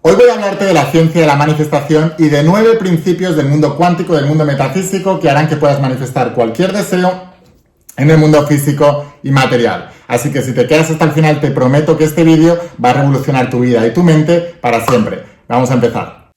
Hoy voy a hablarte de la ciencia de la manifestación y de 9 principios del mundo cuántico, del mundo metafísico, que harán que puedas manifestar cualquier deseo en el mundo físico y material. Así que si te quedas hasta el final, te prometo que este vídeo va a revolucionar tu vida y tu mente para siempre. Vamos a empezar.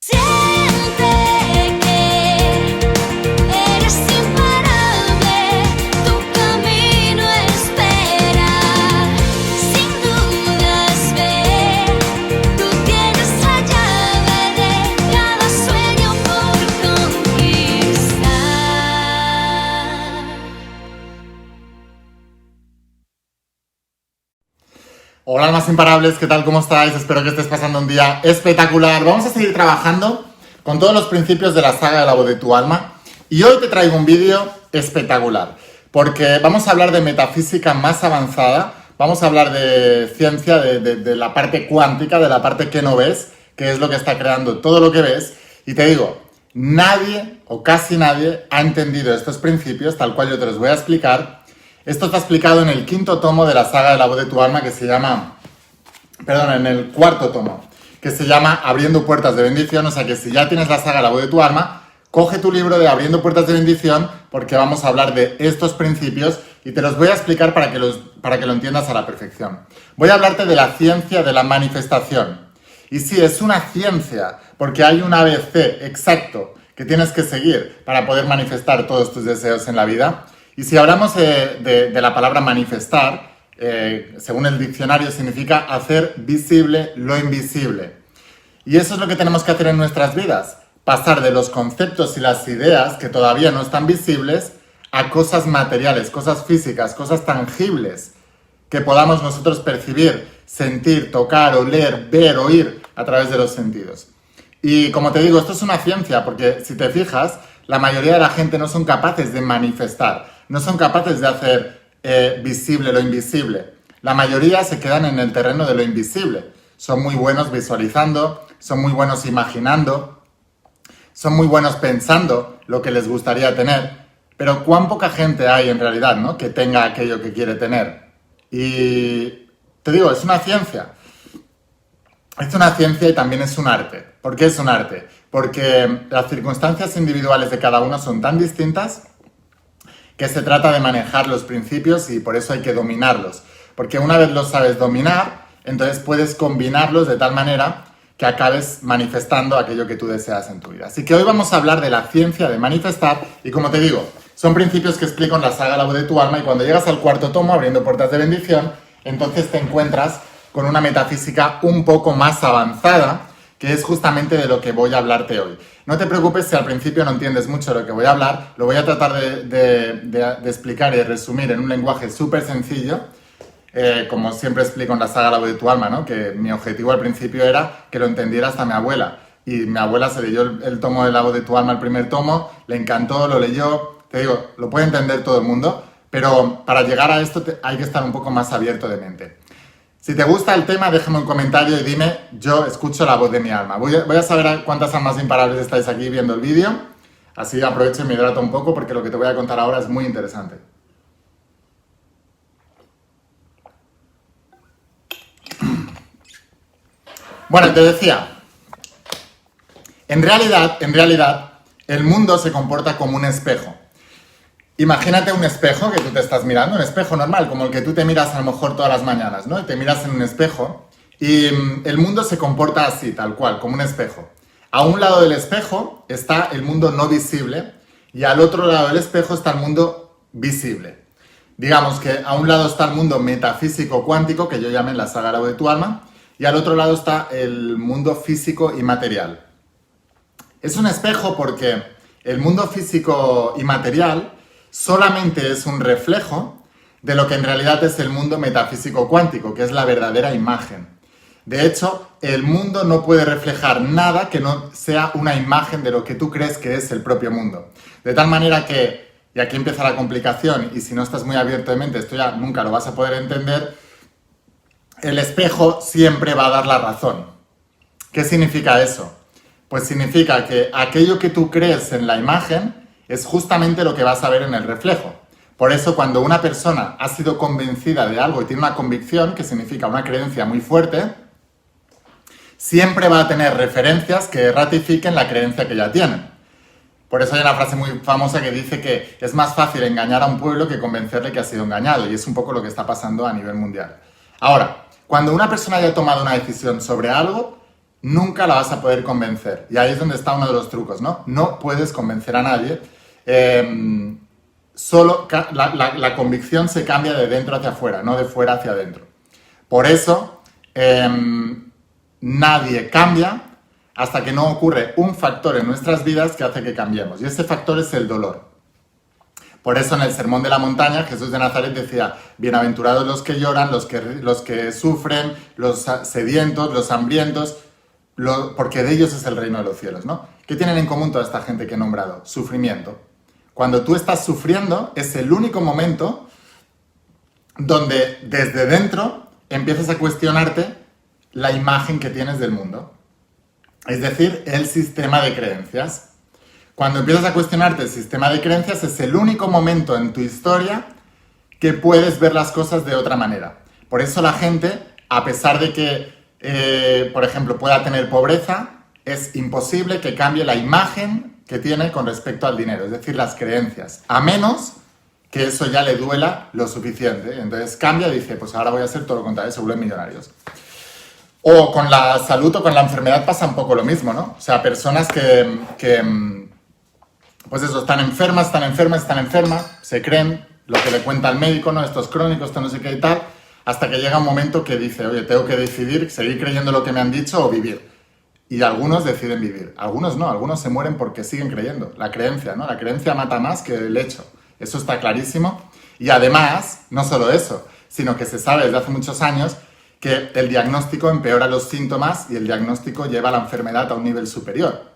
Hola almas imparables, ¿qué tal? ¿Cómo estáis? Espero que estés pasando un día espectacular. Vamos a seguir trabajando con todos los principios de la saga de la voz de tu alma. Y hoy te traigo un vídeo espectacular, porque vamos a hablar de metafísica más avanzada, vamos a hablar de ciencia, de la parte cuántica, de la parte que no ves, que es lo que está creando todo lo que ves. Y te digo, nadie o casi nadie ha entendido estos principios tal cual yo te los voy a explicar. Esto está explicado en el 5º tomo de la saga de la voz de tu alma, que se llama, en el 4º tomo, que se llama Abriendo Puertas de Bendición. O sea que si ya tienes la saga de la voz de tu alma, coge tu libro de Abriendo Puertas de Bendición, porque vamos a hablar de estos principios y te los voy a explicar para que lo entiendas a la perfección. Voy a hablarte de la ciencia de la manifestación. Y sí, es una ciencia, porque hay un ABC exacto que tienes que seguir para poder manifestar todos tus deseos en la vida. Y si hablamos de la palabra manifestar, según el diccionario, significa hacer visible lo invisible. Y eso es lo que tenemos que hacer en nuestras vidas, pasar de los conceptos y las ideas que todavía no están visibles a cosas materiales, cosas físicas, cosas tangibles, que podamos nosotros percibir, sentir, tocar, oler, ver, oír a través de los sentidos. Y como te digo, esto es una ciencia, porque si te fijas, la mayoría de la gente no son capaces de manifestar. No son capaces de hacer visible lo invisible. La mayoría se quedan en el terreno de lo invisible. Son muy buenos visualizando, son muy buenos imaginando, son muy buenos pensando lo que les gustaría tener. Pero cuán poca gente hay en realidad, ¿no?, que tenga aquello que quiere tener. Y te digo, es una ciencia. Es una ciencia y también es un arte. ¿Por qué es un arte? Porque las circunstancias individuales de cada uno son tan distintas que se trata de manejar los principios y por eso hay que dominarlos. Porque una vez los sabes dominar, entonces puedes combinarlos de tal manera que acabes manifestando aquello que tú deseas en tu vida. Así que hoy vamos a hablar de la ciencia de manifestar y, como te digo, son principios que explico en la saga La voz de tu alma, y cuando llegas al 4º tomo, Abriendo Puertas de Bendición, entonces te encuentras con una metafísica un poco más avanzada, que es justamente de lo que voy a hablarte hoy. No te preocupes si al principio no entiendes mucho de lo que voy a hablar, lo voy a tratar de explicar y de resumir en un lenguaje súper sencillo, como siempre explico en la saga La voz de tu alma, ¿no?, que mi objetivo al principio era que lo entendiera hasta mi abuela. Y mi abuela se leyó el tomo de La voz de tu alma, el primer tomo, le encantó, lo leyó. Te digo, lo puede entender todo el mundo, pero para llegar a esto hay que estar un poco más abierto de mente. Si te gusta el tema, déjame un comentario y dime, yo escucho la voz de mi alma. Voy a saber cuántas almas imparables estáis aquí viendo el vídeo, así aprovecho y me hidrato un poco porque lo que te voy a contar ahora es muy interesante. Bueno, te decía, en realidad, el mundo se comporta como un espejo. Imagínate un espejo que tú te estás mirando, un espejo normal, como el que tú te miras a lo mejor todas las mañanas, ¿no? Y te miras en un espejo y el mundo se comporta así, tal cual, como un espejo. A un lado del espejo está el mundo no visible y al otro lado del espejo está el mundo visible. Digamos que a un lado está el mundo metafísico cuántico, que yo llamé la saga de tu alma, y al otro lado está el mundo físico y material. Es un espejo porque el mundo físico y material solamente es un reflejo de lo que en realidad es el mundo metafísico cuántico, que es la verdadera imagen. De hecho, el mundo no puede reflejar nada que no sea una imagen de lo que tú crees que es el propio mundo. De tal manera que, y aquí empieza la complicación, y si no estás muy abierto de mente, esto ya nunca lo vas a poder entender, el espejo siempre va a dar la razón. ¿Qué significa eso? Pues significa que aquello que tú crees en la imagen es justamente lo que vas a ver en el reflejo. Por eso, cuando una persona ha sido convencida de algo y tiene una convicción, que significa una creencia muy fuerte, siempre va a tener referencias que ratifiquen la creencia que ya tienen. Por eso hay una frase muy famosa que dice que es más fácil engañar a un pueblo que convencerle que ha sido engañado, y es un poco lo que está pasando a nivel mundial. Ahora, cuando una persona haya tomado una decisión sobre algo, nunca la vas a poder convencer. Y ahí es donde está uno de los trucos, ¿no? No puedes convencer a nadie. Solo la convicción se cambia de dentro hacia afuera, no de fuera hacia adentro. Por eso, nadie cambia hasta que no ocurre un factor en nuestras vidas que hace que cambiemos. Y ese factor es el dolor. Por eso en el Sermón de la Montaña Jesús de Nazaret decía: bienaventurados los que lloran, los que sufren, los sedientos, los hambrientos, porque de ellos es el reino de los cielos, ¿no? ¿Qué tienen en común toda esta gente que he nombrado? Sufrimiento. Cuando tú estás sufriendo es el único momento donde desde dentro empiezas a cuestionarte la imagen que tienes del mundo. Es decir, el sistema de creencias. Cuando empiezas a cuestionarte el sistema de creencias es el único momento en tu historia que puedes ver las cosas de otra manera. Por eso la gente, a pesar de que, por ejemplo, pueda tener pobreza, es imposible que cambie la imagen que tiene con respecto al dinero, es decir, las creencias, a menos que eso ya le duela lo suficiente. Entonces cambia y dice: pues ahora voy a hacer todo lo contrario, se vuelven millonarios. O con la salud o con la enfermedad pasa un poco lo mismo, ¿no? O sea, personas que pues eso, están enfermas, se creen lo que le cuenta el médico, ¿no? Esto es crónico, esto no sé qué y tal, hasta que llega un momento que dice: oye, tengo que decidir, seguir creyendo lo que me han dicho o vivir. Y algunos deciden vivir, algunos no, algunos se mueren porque siguen creyendo. La creencia, ¿no? La creencia mata más que el hecho. Eso está clarísimo. Y además, no solo eso, sino que se sabe desde hace muchos años que el diagnóstico empeora los síntomas y el diagnóstico lleva la enfermedad a un nivel superior.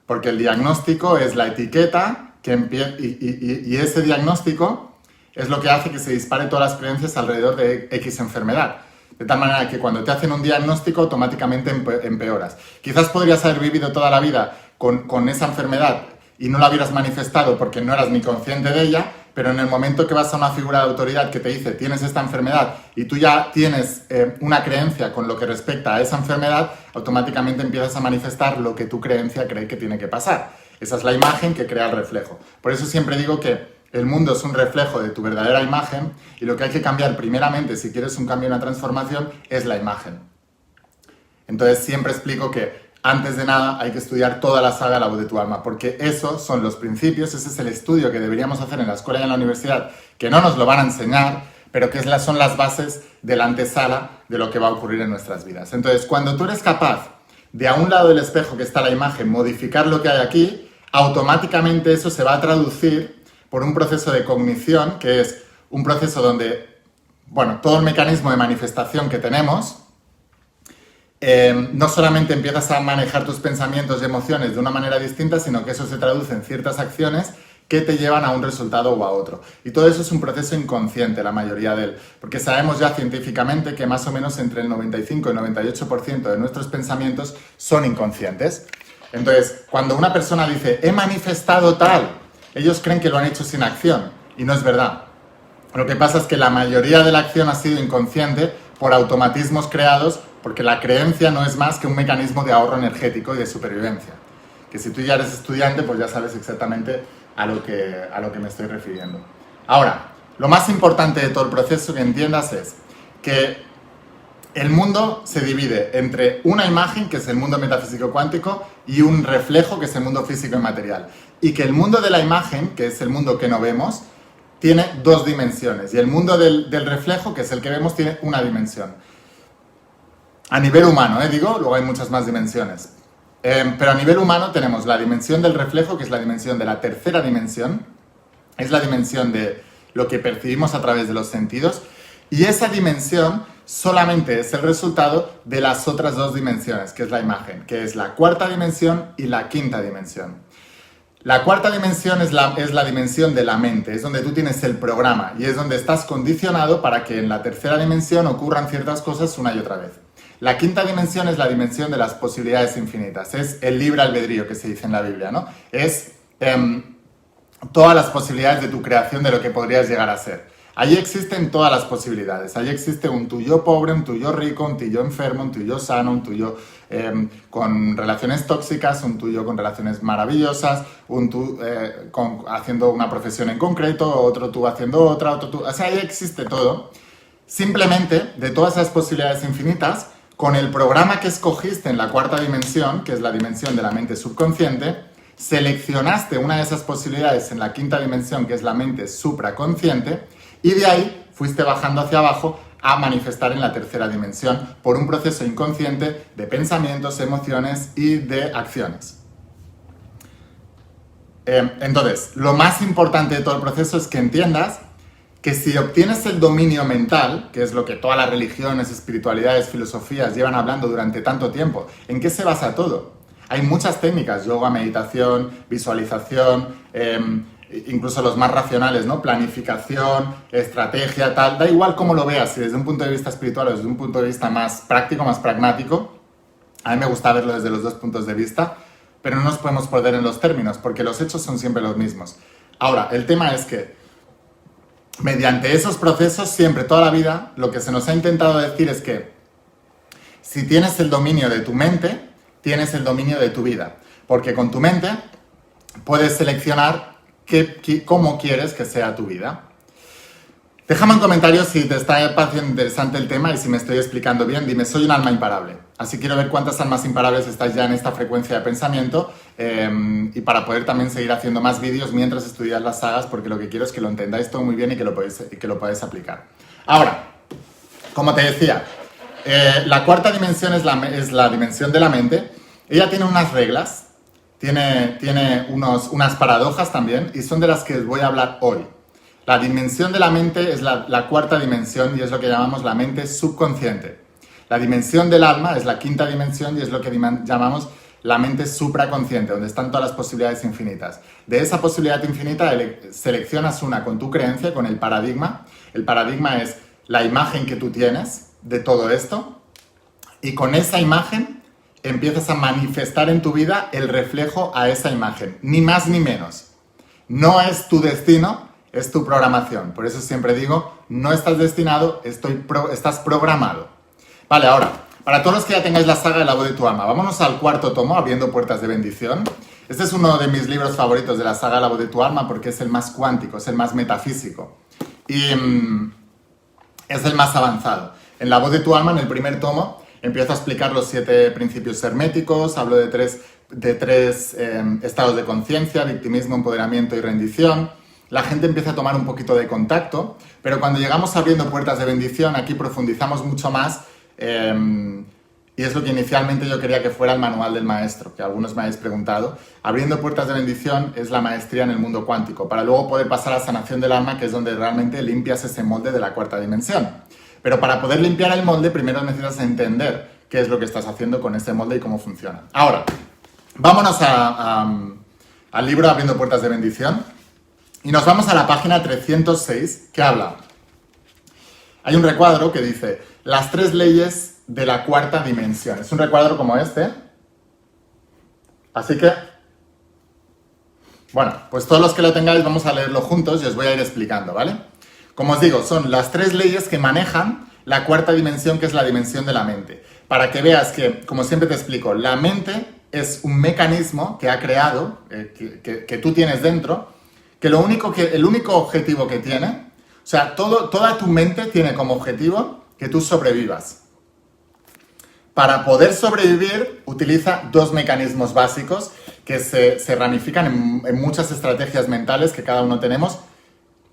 Porque el diagnóstico es la etiqueta y ese diagnóstico es lo que hace que se dispare todas las creencias alrededor de X enfermedad. De tal manera que cuando te hacen un diagnóstico automáticamente empeoras. Quizás podrías haber vivido toda la vida con esa enfermedad y no la hubieras manifestado porque no eras ni consciente de ella, pero en el momento que vas a una figura de autoridad que te dice: tienes esta enfermedad, y tú ya tienes una creencia con lo que respecta a esa enfermedad, automáticamente empiezas a manifestar lo que tu creencia cree que tiene que pasar. Esa es la imagen que crea el reflejo. Por eso siempre digo que el mundo es un reflejo de tu verdadera imagen, y lo que hay que cambiar primeramente, si quieres un cambio y una transformación, es la imagen. Entonces siempre explico que antes de nada hay que estudiar toda la saga La voz de tu alma, porque esos son los principios, ese es el estudio que deberíamos hacer en la escuela y en la universidad, que no nos lo van a enseñar, pero que son las bases de la antesala de lo que va a ocurrir en nuestras vidas. Entonces, cuando tú eres capaz de, a un lado del espejo que está la imagen, modificar lo que hay aquí, automáticamente eso se va a traducir por un proceso de cognición, que es un proceso donde, bueno, todo el mecanismo de manifestación que tenemos, no solamente empiezas a manejar tus pensamientos y emociones de una manera distinta, sino que eso se traduce en ciertas acciones que te llevan a un resultado o a otro. Y todo eso es un proceso inconsciente, la mayoría de él, porque sabemos ya científicamente que más o menos entre el 95 y el 98% de nuestros pensamientos son inconscientes. Entonces, cuando una persona dice: he manifestado tal, ellos creen que lo han hecho sin acción, y no es verdad. Lo que pasa es que la mayoría de la acción ha sido inconsciente por automatismos creados, porque la creencia no es más que un mecanismo de ahorro energético y de supervivencia. Que si tú ya eres estudiante, pues ya sabes exactamente a lo que me estoy refiriendo. Ahora, lo más importante de todo el proceso que entiendas es que el mundo se divide entre una imagen, que es el mundo metafísico cuántico, y un reflejo, que es el mundo físico y material. Y que el mundo de la imagen, que es el mundo que no vemos, tiene dos dimensiones. Y el mundo del reflejo, que es el que vemos, tiene una dimensión. A nivel humano, digo, luego hay muchas más dimensiones. Pero a nivel humano tenemos la dimensión del reflejo, que es la dimensión de la tercera dimensión. Es la dimensión de lo que percibimos a través de los sentidos. Y esa dimensión solamente es el resultado de las otras dos dimensiones, que es la imagen, que es la cuarta dimensión y la quinta dimensión. La cuarta dimensión es la dimensión de la mente, es donde tú tienes el programa y es donde estás condicionado para que en la tercera dimensión ocurran ciertas cosas una y otra vez. La quinta dimensión es la dimensión de las posibilidades infinitas, es el libre albedrío que se dice en la Biblia, ¿no? Es todas las posibilidades de tu creación de lo que podrías llegar a ser. Allí existen todas las posibilidades, allí existe un tuyo pobre, un tuyo rico, un tuyo enfermo, un tuyo sano, un tuyo con relaciones tóxicas, un tuyo con relaciones maravillosas, haciendo una profesión en concreto, otro tú haciendo otra, otro tú... O sea, ahí existe todo. Simplemente, de todas esas posibilidades infinitas, con el programa que escogiste en la cuarta dimensión, que es la dimensión de la mente subconsciente, seleccionaste una de esas posibilidades en la quinta dimensión, que es la mente supraconsciente, y de ahí fuiste bajando hacia abajo a manifestar en la tercera dimensión por un proceso inconsciente de pensamientos, emociones y de acciones. Entonces, lo más importante de todo el proceso es que entiendas que si obtienes el dominio mental, que es lo que todas las religiones, espiritualidades, filosofías llevan hablando durante tanto tiempo, ¿en qué se basa todo? Hay muchas técnicas, yoga, meditación, visualización, incluso los más racionales, ¿no? Planificación, estrategia, tal. Da igual cómo lo veas, si desde un punto de vista espiritual o desde un punto de vista más práctico, más pragmático. A mí me gusta verlo desde los dos puntos de vista, pero no nos podemos perder en los términos, porque los hechos son siempre los mismos. Ahora, el tema es que mediante esos procesos, siempre, toda la vida, lo que se nos ha intentado decir es que si tienes el dominio de tu mente, tienes el dominio de tu vida. Porque con tu mente puedes seleccionar cómo quieres que sea tu vida. Déjame en comentarios si te está pareciendo interesante el tema y si me estoy explicando bien. Dime, soy un alma imparable. Así quiero ver cuántas almas imparables estáis ya en esta frecuencia de pensamiento y para poder también seguir haciendo más vídeos mientras estudias las sagas, porque lo que quiero es que lo entendáis todo muy bien y que lo podáis aplicar. Ahora, como te decía, la cuarta dimensión es la dimensión de la mente. Ella tiene unas reglas, tiene unas paradojas también, y son de las que os voy a hablar hoy. La dimensión de la mente es la cuarta dimensión y es lo que llamamos la mente subconsciente. La dimensión del alma es la quinta dimensión y es lo que llamamos la mente supraconsciente, donde están todas las posibilidades infinitas. De esa posibilidad infinita seleccionas una con tu creencia, con el paradigma. El paradigma es la imagen que tú tienes de todo esto, y con esa imagen empiezas a manifestar en tu vida el reflejo a esa imagen, ni más ni menos. No es tu destino, es tu programación. Por eso siempre digo, no estás destinado, estás programado. Vale, ahora, para todos los que ya tengáis la saga de la voz de tu alma, vámonos al cuarto tomo, Abriendo puertas de bendición. Este es uno de mis libros favoritos de la saga de la voz de tu alma porque es el más cuántico, es el más metafísico y es el más avanzado. En la voz de tu alma, en el primer tomo, empiezo a explicar los 7 principios herméticos, hablo de tres estados de conciencia: victimismo, empoderamiento y rendición. La gente empieza a tomar un poquito de contacto, pero cuando llegamos a Abriendo puertas de bendición, aquí profundizamos mucho más y es lo que inicialmente yo quería que fuera el manual del maestro, que algunos me habéis preguntado. Abriendo puertas de bendición es la maestría en el mundo cuántico, para luego poder pasar a sanación del alma, que es donde realmente limpias ese molde de la cuarta dimensión. Pero para poder limpiar el molde, primero necesitas entender qué es lo que estás haciendo con ese molde y cómo funciona. Ahora, vámonos al libro Abriendo puertas de bendición y nos vamos a la página 306, que habla. Hay un recuadro que dice las 3 leyes de la cuarta dimensión. Es un recuadro como este. Así que, bueno, pues todos los que lo tengáis vamos a leerlo juntos y os voy a ir explicando, ¿vale? Como os digo, son las 3 leyes que manejan la cuarta dimensión, que es la dimensión de la mente. Para que veas que, como siempre te explico, la mente es un mecanismo que ha creado, que tú tienes dentro, que el único objetivo que tiene, o sea, toda tu mente tiene como objetivo que tú sobrevivas. Para poder sobrevivir, utiliza 2 mecanismos básicos que se ramifican en muchas estrategias mentales que cada uno tenemos,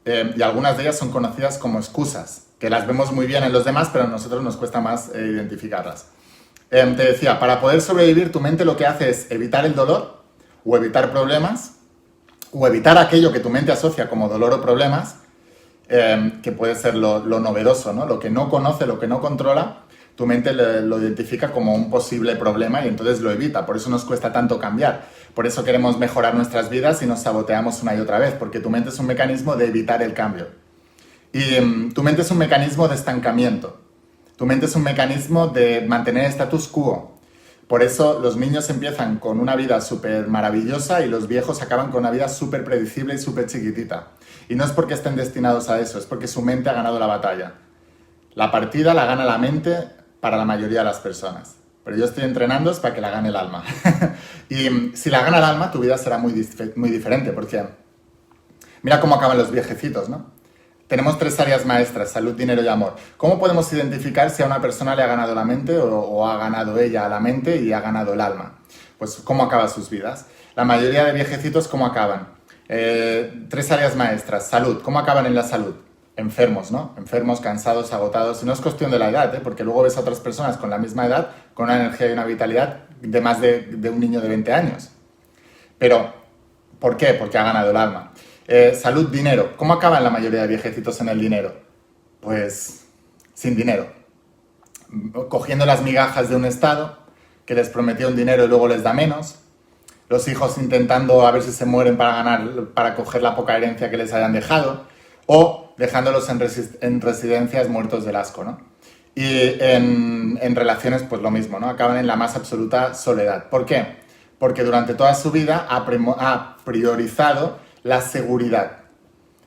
y algunas de ellas son conocidas como excusas, que las vemos muy bien en los demás, pero a nosotros nos cuesta más identificarlas. Te decía, para poder sobrevivir, tu mente lo que hace es evitar el dolor, o evitar problemas, o evitar aquello que tu mente asocia como dolor o problemas, que puede ser lo novedoso, ¿no? Lo que no conoce, lo que no controla, tu mente lo identifica como un posible problema y entonces lo evita. Por eso nos cuesta tanto cambiar. Por eso queremos mejorar nuestras vidas y nos saboteamos una y otra vez, porque tu mente es un mecanismo de evitar el cambio. Y tu mente es un mecanismo de estancamiento. Tu mente es un mecanismo de mantener status quo. Por eso los niños empiezan con una vida súper maravillosa y los viejos acaban con una vida súper predecible y súper chiquitita. Y no es porque estén destinados a eso, es porque su mente ha ganado la batalla. La partida la gana la mente para la mayoría de las personas. pero yo estoy entrenando es para que la gane el alma. Y si la gana el alma, tu vida será muy diferente, porque mira cómo acaban los viejecitos, ¿no? Tenemos 3 áreas maestras: salud, dinero y amor. ¿Cómo podemos identificar si a una persona le ha ganado la mente o ha ganado ella a la mente y ha ganado el alma? Pues cómo acaban sus vidas. La mayoría de viejecitos, ¿cómo acaban? 3 áreas maestras. Salud. ¿Cómo acaban en la salud? Enfermos, ¿no? Enfermos, cansados, agotados. Y no es cuestión de la edad, porque luego ves a otras personas con la misma edad, con una energía y una vitalidad de más de un niño de 20 años. Pero, ¿por qué? Porque ha ganado el alma. Salud, dinero. ¿Cómo acaban la mayoría de viejecitos en el dinero? Pues sin dinero. Cogiendo las migajas de un Estado que les prometió un dinero y luego les da menos. Los hijos intentando a ver si se mueren para coger la poca herencia que les hayan dejado. O dejándolos en residencias muertos del asco, ¿no? Y en relaciones, pues lo mismo, ¿no? Acaban en la más absoluta soledad. ¿Por qué? Porque durante toda su vida ha priorizado la seguridad.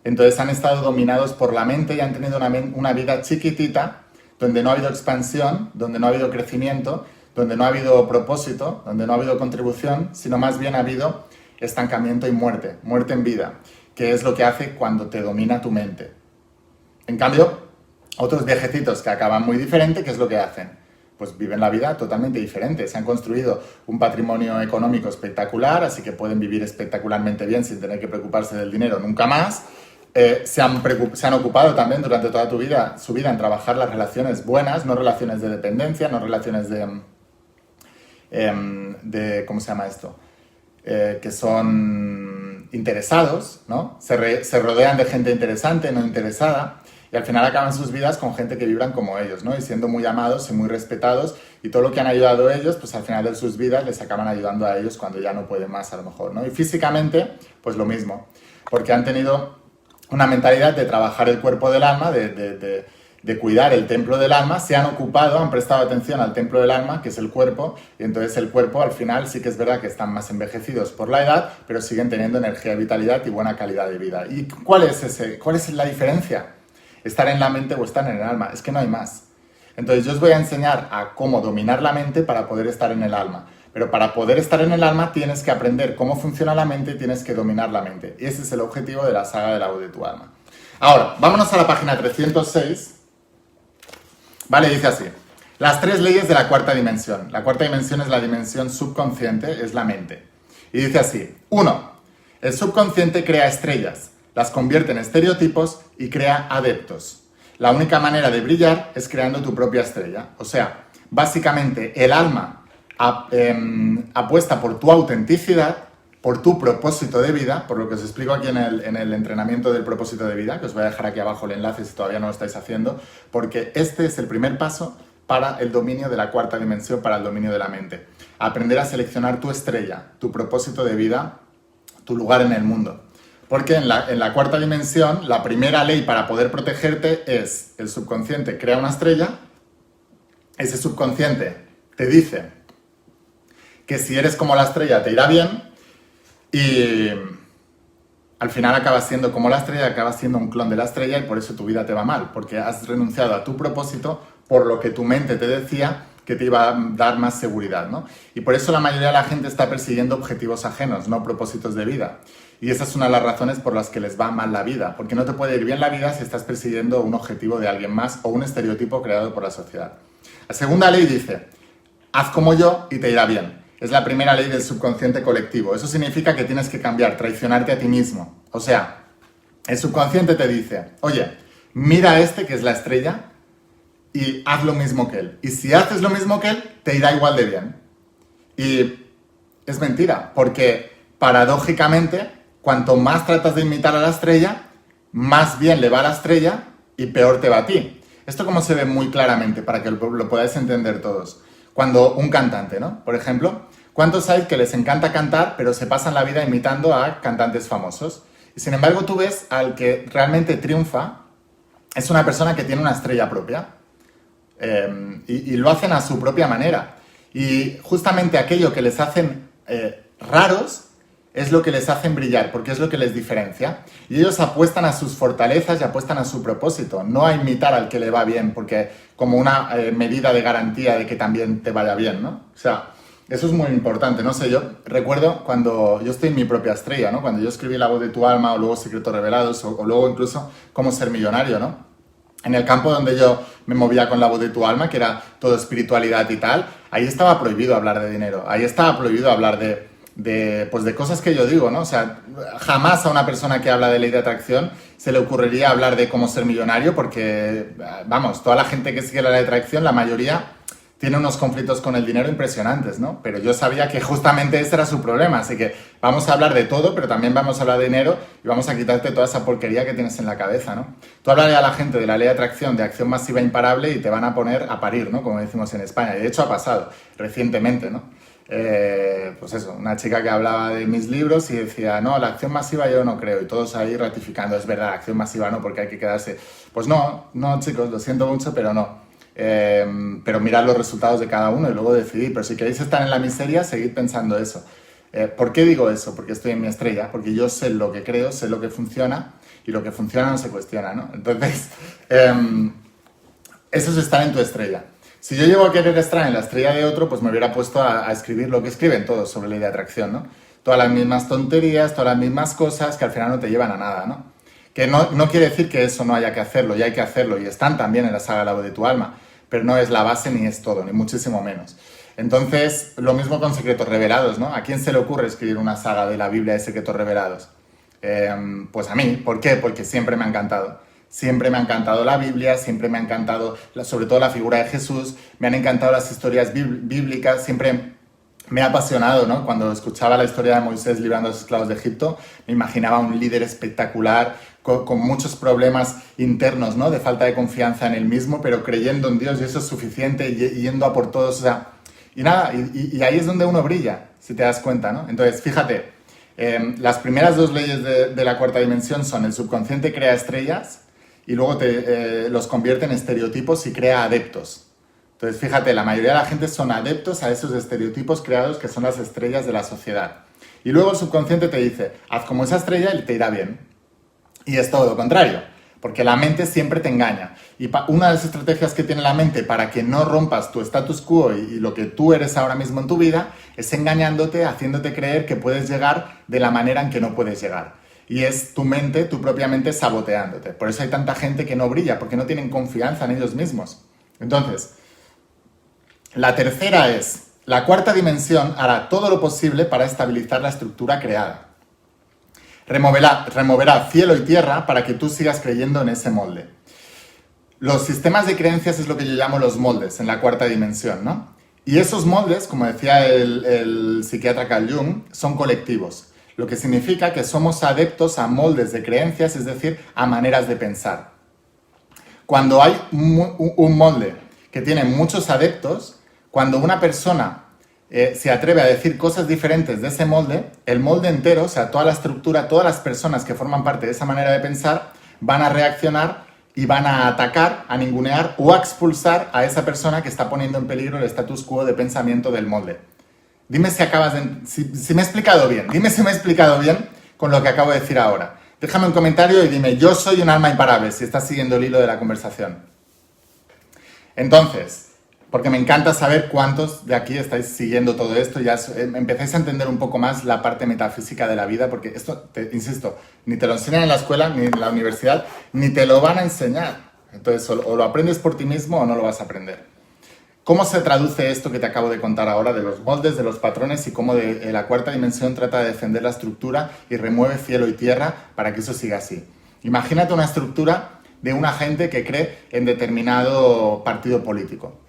Entonces han estado dominados por la mente y han tenido una vida chiquitita, donde no ha habido expansión, donde no ha habido crecimiento, donde no ha habido propósito, donde no ha habido contribución, sino más bien ha habido estancamiento y muerte en vida, que es lo que hace cuando te domina tu mente. En cambio, otros viejecitos que acaban muy diferente, ¿qué es lo que hacen? Pues viven la vida totalmente diferente. Se han construido un patrimonio económico espectacular, así que pueden vivir espectacularmente bien sin tener que preocuparse del dinero nunca más. Se han ocupado también durante toda su vida en trabajar las relaciones buenas, no relaciones de dependencia, no relaciones ¿cómo se llama esto? Que son interesados, ¿no? Se rodean de gente interesante, no interesada, y al final acaban sus vidas con gente que vibran como ellos, ¿no? Y siendo muy amados y muy respetados, y todo lo que han ayudado a ellos, pues al final de sus vidas les acaban ayudando a ellos cuando ya no pueden más, a lo mejor, ¿no? Y físicamente, pues lo mismo, porque han tenido una mentalidad de trabajar el cuerpo del alma, de cuidar el templo del alma, se han ocupado, han prestado atención al templo del alma, que es el cuerpo, y entonces el cuerpo al final sí que es verdad que están más envejecidos por la edad, pero siguen teniendo energía, vitalidad y buena calidad de vida. ¿Y cuál es la diferencia? ¿Estar en la mente o estar en el alma? Es que no hay más. Entonces yo os voy a enseñar a cómo dominar la mente para poder estar en el alma. Pero para poder estar en el alma tienes que aprender cómo funciona la mente y tienes que dominar la mente. Y ese es el objetivo de la saga de la voz de tu alma. Ahora, vámonos a la página 306. Vale, dice así: las 3 leyes de la cuarta dimensión. La cuarta dimensión es la dimensión subconsciente, es la mente. Y dice así: 1. El subconsciente crea estrellas, las convierte en estereotipos y crea adeptos. La única manera de brillar es creando tu propia estrella. O sea, básicamente el alma apuesta por tu autenticidad, por tu propósito de vida, por lo que os explico aquí en el entrenamiento del propósito de vida, que os voy a dejar aquí abajo el enlace si todavía no lo estáis haciendo, porque este es el primer paso para el dominio de la cuarta dimensión, para el dominio de la mente. Aprender a seleccionar tu estrella, tu propósito de vida, tu lugar en el mundo. Porque en la cuarta dimensión, la primera ley para poder protegerte es: el subconsciente crea una estrella, ese subconsciente te dice que si eres como la estrella te irá bien, y al final acabas siendo como la estrella, acabas siendo un clon de la estrella, y por eso tu vida te va mal, porque has renunciado a tu propósito por lo que tu mente te decía que te iba a dar más seguridad, ¿no? Y por eso la mayoría de la gente está persiguiendo objetivos ajenos, no propósitos de vida. Y esa es una de las razones por las que les va mal la vida, porque no te puede ir bien la vida si estás persiguiendo un objetivo de alguien más o un estereotipo creado por la sociedad. La segunda ley dice: haz como yo y te irá bien. Es la primera ley del subconsciente colectivo. Eso significa que tienes que cambiar, traicionarte a ti mismo. O sea, el subconsciente te dice: oye, mira a este que es la estrella y haz lo mismo que él. Y si haces lo mismo que él, te irá igual de bien. Y es mentira, porque paradójicamente, cuanto más tratas de imitar a la estrella, más bien le va a la estrella y peor te va a ti. Esto como se ve muy claramente, para que lo podáis entender todos. Cuando un cantante, ¿no? Por ejemplo, ¿cuántos hay que les encanta cantar, pero se pasan la vida imitando a cantantes famosos? Y sin embargo, tú ves al que realmente triunfa, es una persona que tiene una estrella propia. Y lo hacen a su propia manera. Y justamente aquello que les hacen raros es lo que les hacen brillar, porque es lo que les diferencia. Y ellos apuestan a sus fortalezas y apuestan a su propósito, no a imitar al que le va bien, porque como una medida de garantía de que también te vaya bien, ¿no? O sea, eso es muy importante, no sé, yo recuerdo cuando yo estoy en mi propia estrella, ¿no? Cuando yo escribí La voz de tu alma, o luego Secretos revelados, o luego incluso Cómo ser millonario, ¿no? En el campo donde yo me movía con La voz de tu alma, que era todo espiritualidad y tal, ahí estaba prohibido hablar de dinero, ahí estaba prohibido hablar pues de cosas que yo digo, ¿no? O sea, jamás a una persona que habla de ley de atracción se le ocurriría hablar de cómo ser millonario porque, vamos, toda la gente que sigue la ley de atracción, la mayoría tiene unos conflictos con el dinero impresionantes, ¿no? Pero yo sabía que justamente ese era su problema, así que vamos a hablar de todo, pero también vamos a hablar de dinero y vamos a quitarte toda esa porquería que tienes en la cabeza, ¿no? Tú hablas a la gente de la ley de atracción, de acción masiva imparable y te van a poner a parir, ¿no? Como decimos en España, y de hecho ha pasado recientemente, ¿no? Pues eso, una chica que hablaba de mis libros y decía, no, la acción masiva yo no creo, y todos ahí ratificando, es verdad, la acción masiva no, porque hay que quedarse. Pues no, chicos, lo siento mucho, pero no. Pero mirad los resultados de cada uno y luego decidir. Pero si queréis estar en la miseria, seguid pensando eso. ¿Por qué digo eso? Porque estoy en mi estrella, porque yo sé lo que creo, sé lo que funciona y lo que funciona no se cuestiona, ¿no? Entonces, eso es estar en tu estrella. Si yo llego a querer estar en la estrella de otro, pues me hubiera puesto a escribir lo que escriben todos sobre ley de atracción, ¿no? Todas las mismas tonterías, todas las mismas cosas que al final no te llevan a nada, ¿no? Que no quiere decir que eso no haya que hacerlo, y hay que hacerlo, y están también en la saga La voz de tu alma, pero no es la base ni es todo, ni muchísimo menos. Entonces, lo mismo con Secretos revelados, ¿no? ¿A quién se le ocurre escribir una saga de la Biblia de Secretos revelados? Pues a mí. ¿Por qué? Porque siempre me ha encantado. Siempre me ha encantado la Biblia, siempre me ha encantado, sobre todo la figura de Jesús, me han encantado las historias bíblicas, siempre me ha apasionado, ¿no? Cuando escuchaba la historia de Moisés librando a los esclavos de Egipto, me imaginaba un líder espectacular, con muchos problemas internos, ¿no? De falta de confianza en él mismo, pero creyendo en Dios y eso es suficiente, y yendo a por todos, o sea, y nada, y ahí es donde uno brilla, si te das cuenta, ¿no? Entonces, fíjate, las primeras dos leyes de la cuarta dimensión son: el subconsciente crea estrellas y luego los convierte en estereotipos y crea adeptos. Entonces, fíjate, la mayoría de la gente son adeptos a esos estereotipos creados que son las estrellas de la sociedad. Y luego el subconsciente te dice, haz como esa estrella y te irá bien. Y es todo lo contrario, porque la mente siempre te engaña. Y una de las estrategias que tiene la mente para que no rompas tu status quo y lo que tú eres ahora mismo en tu vida es engañándote, haciéndote creer que puedes llegar de la manera en que no puedes llegar. Y es tu mente, tu propia mente, saboteándote. Por eso hay tanta gente que no brilla, porque no tienen confianza en ellos mismos. Entonces, la tercera es, la cuarta dimensión hará todo lo posible para estabilizar la estructura creada. Removerá cielo y tierra para que tú sigas creyendo en ese molde. Los sistemas de creencias es lo que yo llamo los moldes en la cuarta dimensión, ¿no? Y esos moldes, como decía el psiquiatra Carl Jung, son colectivos, lo que significa que somos adeptos a moldes de creencias, es decir, a maneras de pensar. Cuando hay un molde que tiene muchos adeptos, cuando una persona se atreve a decir cosas diferentes de ese molde, el molde entero, o sea, toda la estructura, todas las personas que forman parte de esa manera de pensar, van a reaccionar y van a atacar, a ningunear o a expulsar a esa persona que está poniendo en peligro el status quo de pensamiento del molde. Dime si me he explicado bien, dime si me he explicado bien con lo que acabo de decir ahora. Déjame un comentario y dime, yo soy un alma imparable, si estás siguiendo el hilo de la conversación. Entonces, porque me encanta saber cuántos de aquí estáis siguiendo todo esto, ya empezáis a entender un poco más la parte metafísica de la vida, porque esto, insisto, ni te lo enseñan en la escuela, ni en la universidad, ni te lo van a enseñar. Entonces, o lo aprendes por ti mismo o no lo vas a aprender. ¿Cómo se traduce esto que te acabo de contar ahora de los moldes, de los patrones y cómo la cuarta dimensión trata de defender la estructura y remueve cielo y tierra para que eso siga así? Imagínate una estructura de una gente que cree en determinado partido político.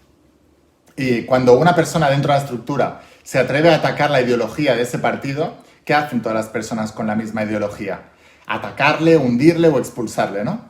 Y cuando una persona dentro de la estructura se atreve a atacar la ideología de ese partido, ¿qué hacen todas las personas con la misma ideología? Atacarle, hundirle o expulsarle, ¿no?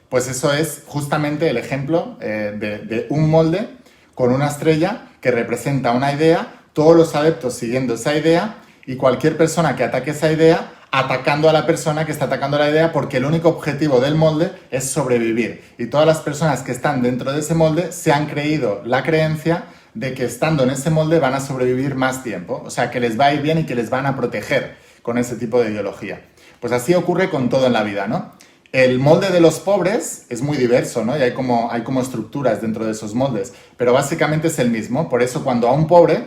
Pues eso es justamente el ejemplo de un molde con una estrella que representa una idea, todos los adeptos siguiendo esa idea y cualquier persona que ataque esa idea atacando a la persona que está atacando la idea, porque el único objetivo del molde es sobrevivir. Y todas las personas que están dentro de ese molde se han creído la creencia de que estando en ese molde van a sobrevivir más tiempo. O sea, que les va a ir bien y que les van a proteger. con ese tipo de ideología. Pues así ocurre con todo en la vida, ¿no? El molde de los pobres es muy diverso, ¿no? Y hay como estructuras dentro de esos moldes, pero básicamente es el mismo. Por eso cuando a un pobre,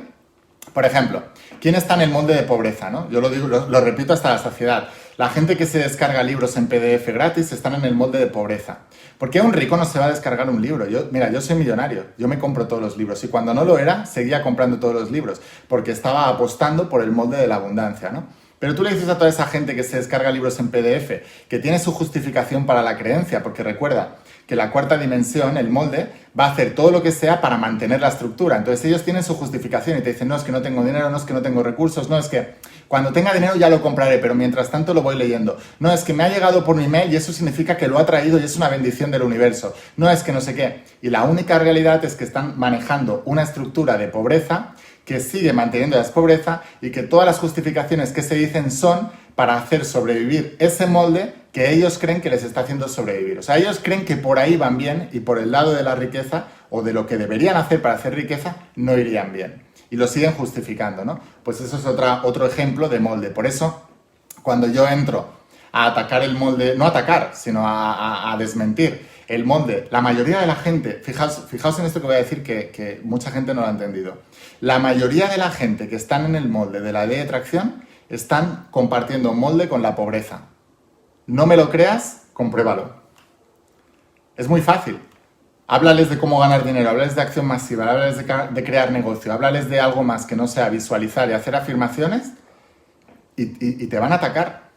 por ejemplo, ¿quién está en el molde de pobreza, no? Yo lo digo, lo repito hasta la saciedad. La gente que se descarga libros en PDF gratis están en el molde de pobreza. ¿Por qué un rico no se va a descargar un libro? Mira, yo soy millonario, yo me compro todos los libros y cuando no lo era, seguía comprando todos los libros porque estaba apostando por el molde de la abundancia, ¿no? Pero tú le dices a toda esa gente que se descarga libros en PDF que tiene su justificación para la creencia, porque recuerda que la cuarta dimensión, el molde, va a hacer todo lo que sea para mantener la estructura. Entonces ellos tienen su justificación y te dicen, no, es que no tengo dinero, no es que no tengo recursos, no, es que cuando tenga dinero ya lo compraré, pero mientras tanto lo voy leyendo. No, es que me ha llegado por mi mail y eso significa que lo ha traído y es una bendición del universo. No, es que no sé qué. Y la única realidad es que están manejando una estructura de pobreza que sigue manteniendo la pobreza y que todas las justificaciones que se dicen son para hacer sobrevivir ese molde que ellos creen que les está haciendo sobrevivir. O sea, ellos creen que por ahí van bien y por el lado de la riqueza o de lo que deberían hacer para hacer riqueza no irían bien. Y lo siguen justificando, ¿no? Pues eso es otro ejemplo de molde. Por eso, cuando yo entro a atacar el molde, no atacar, sino a desmentir el molde, la mayoría de la gente, fijaos en esto que voy a decir que mucha gente no lo ha entendido. La mayoría de la gente que están en el molde de la ley de atracción están compartiendo molde con la pobreza. No me lo creas, compruébalo. Es muy fácil. Háblales de cómo ganar dinero, háblales de acción masiva, háblales de crear negocio, háblales de algo más que no sea visualizar y hacer afirmaciones y te van a atacar.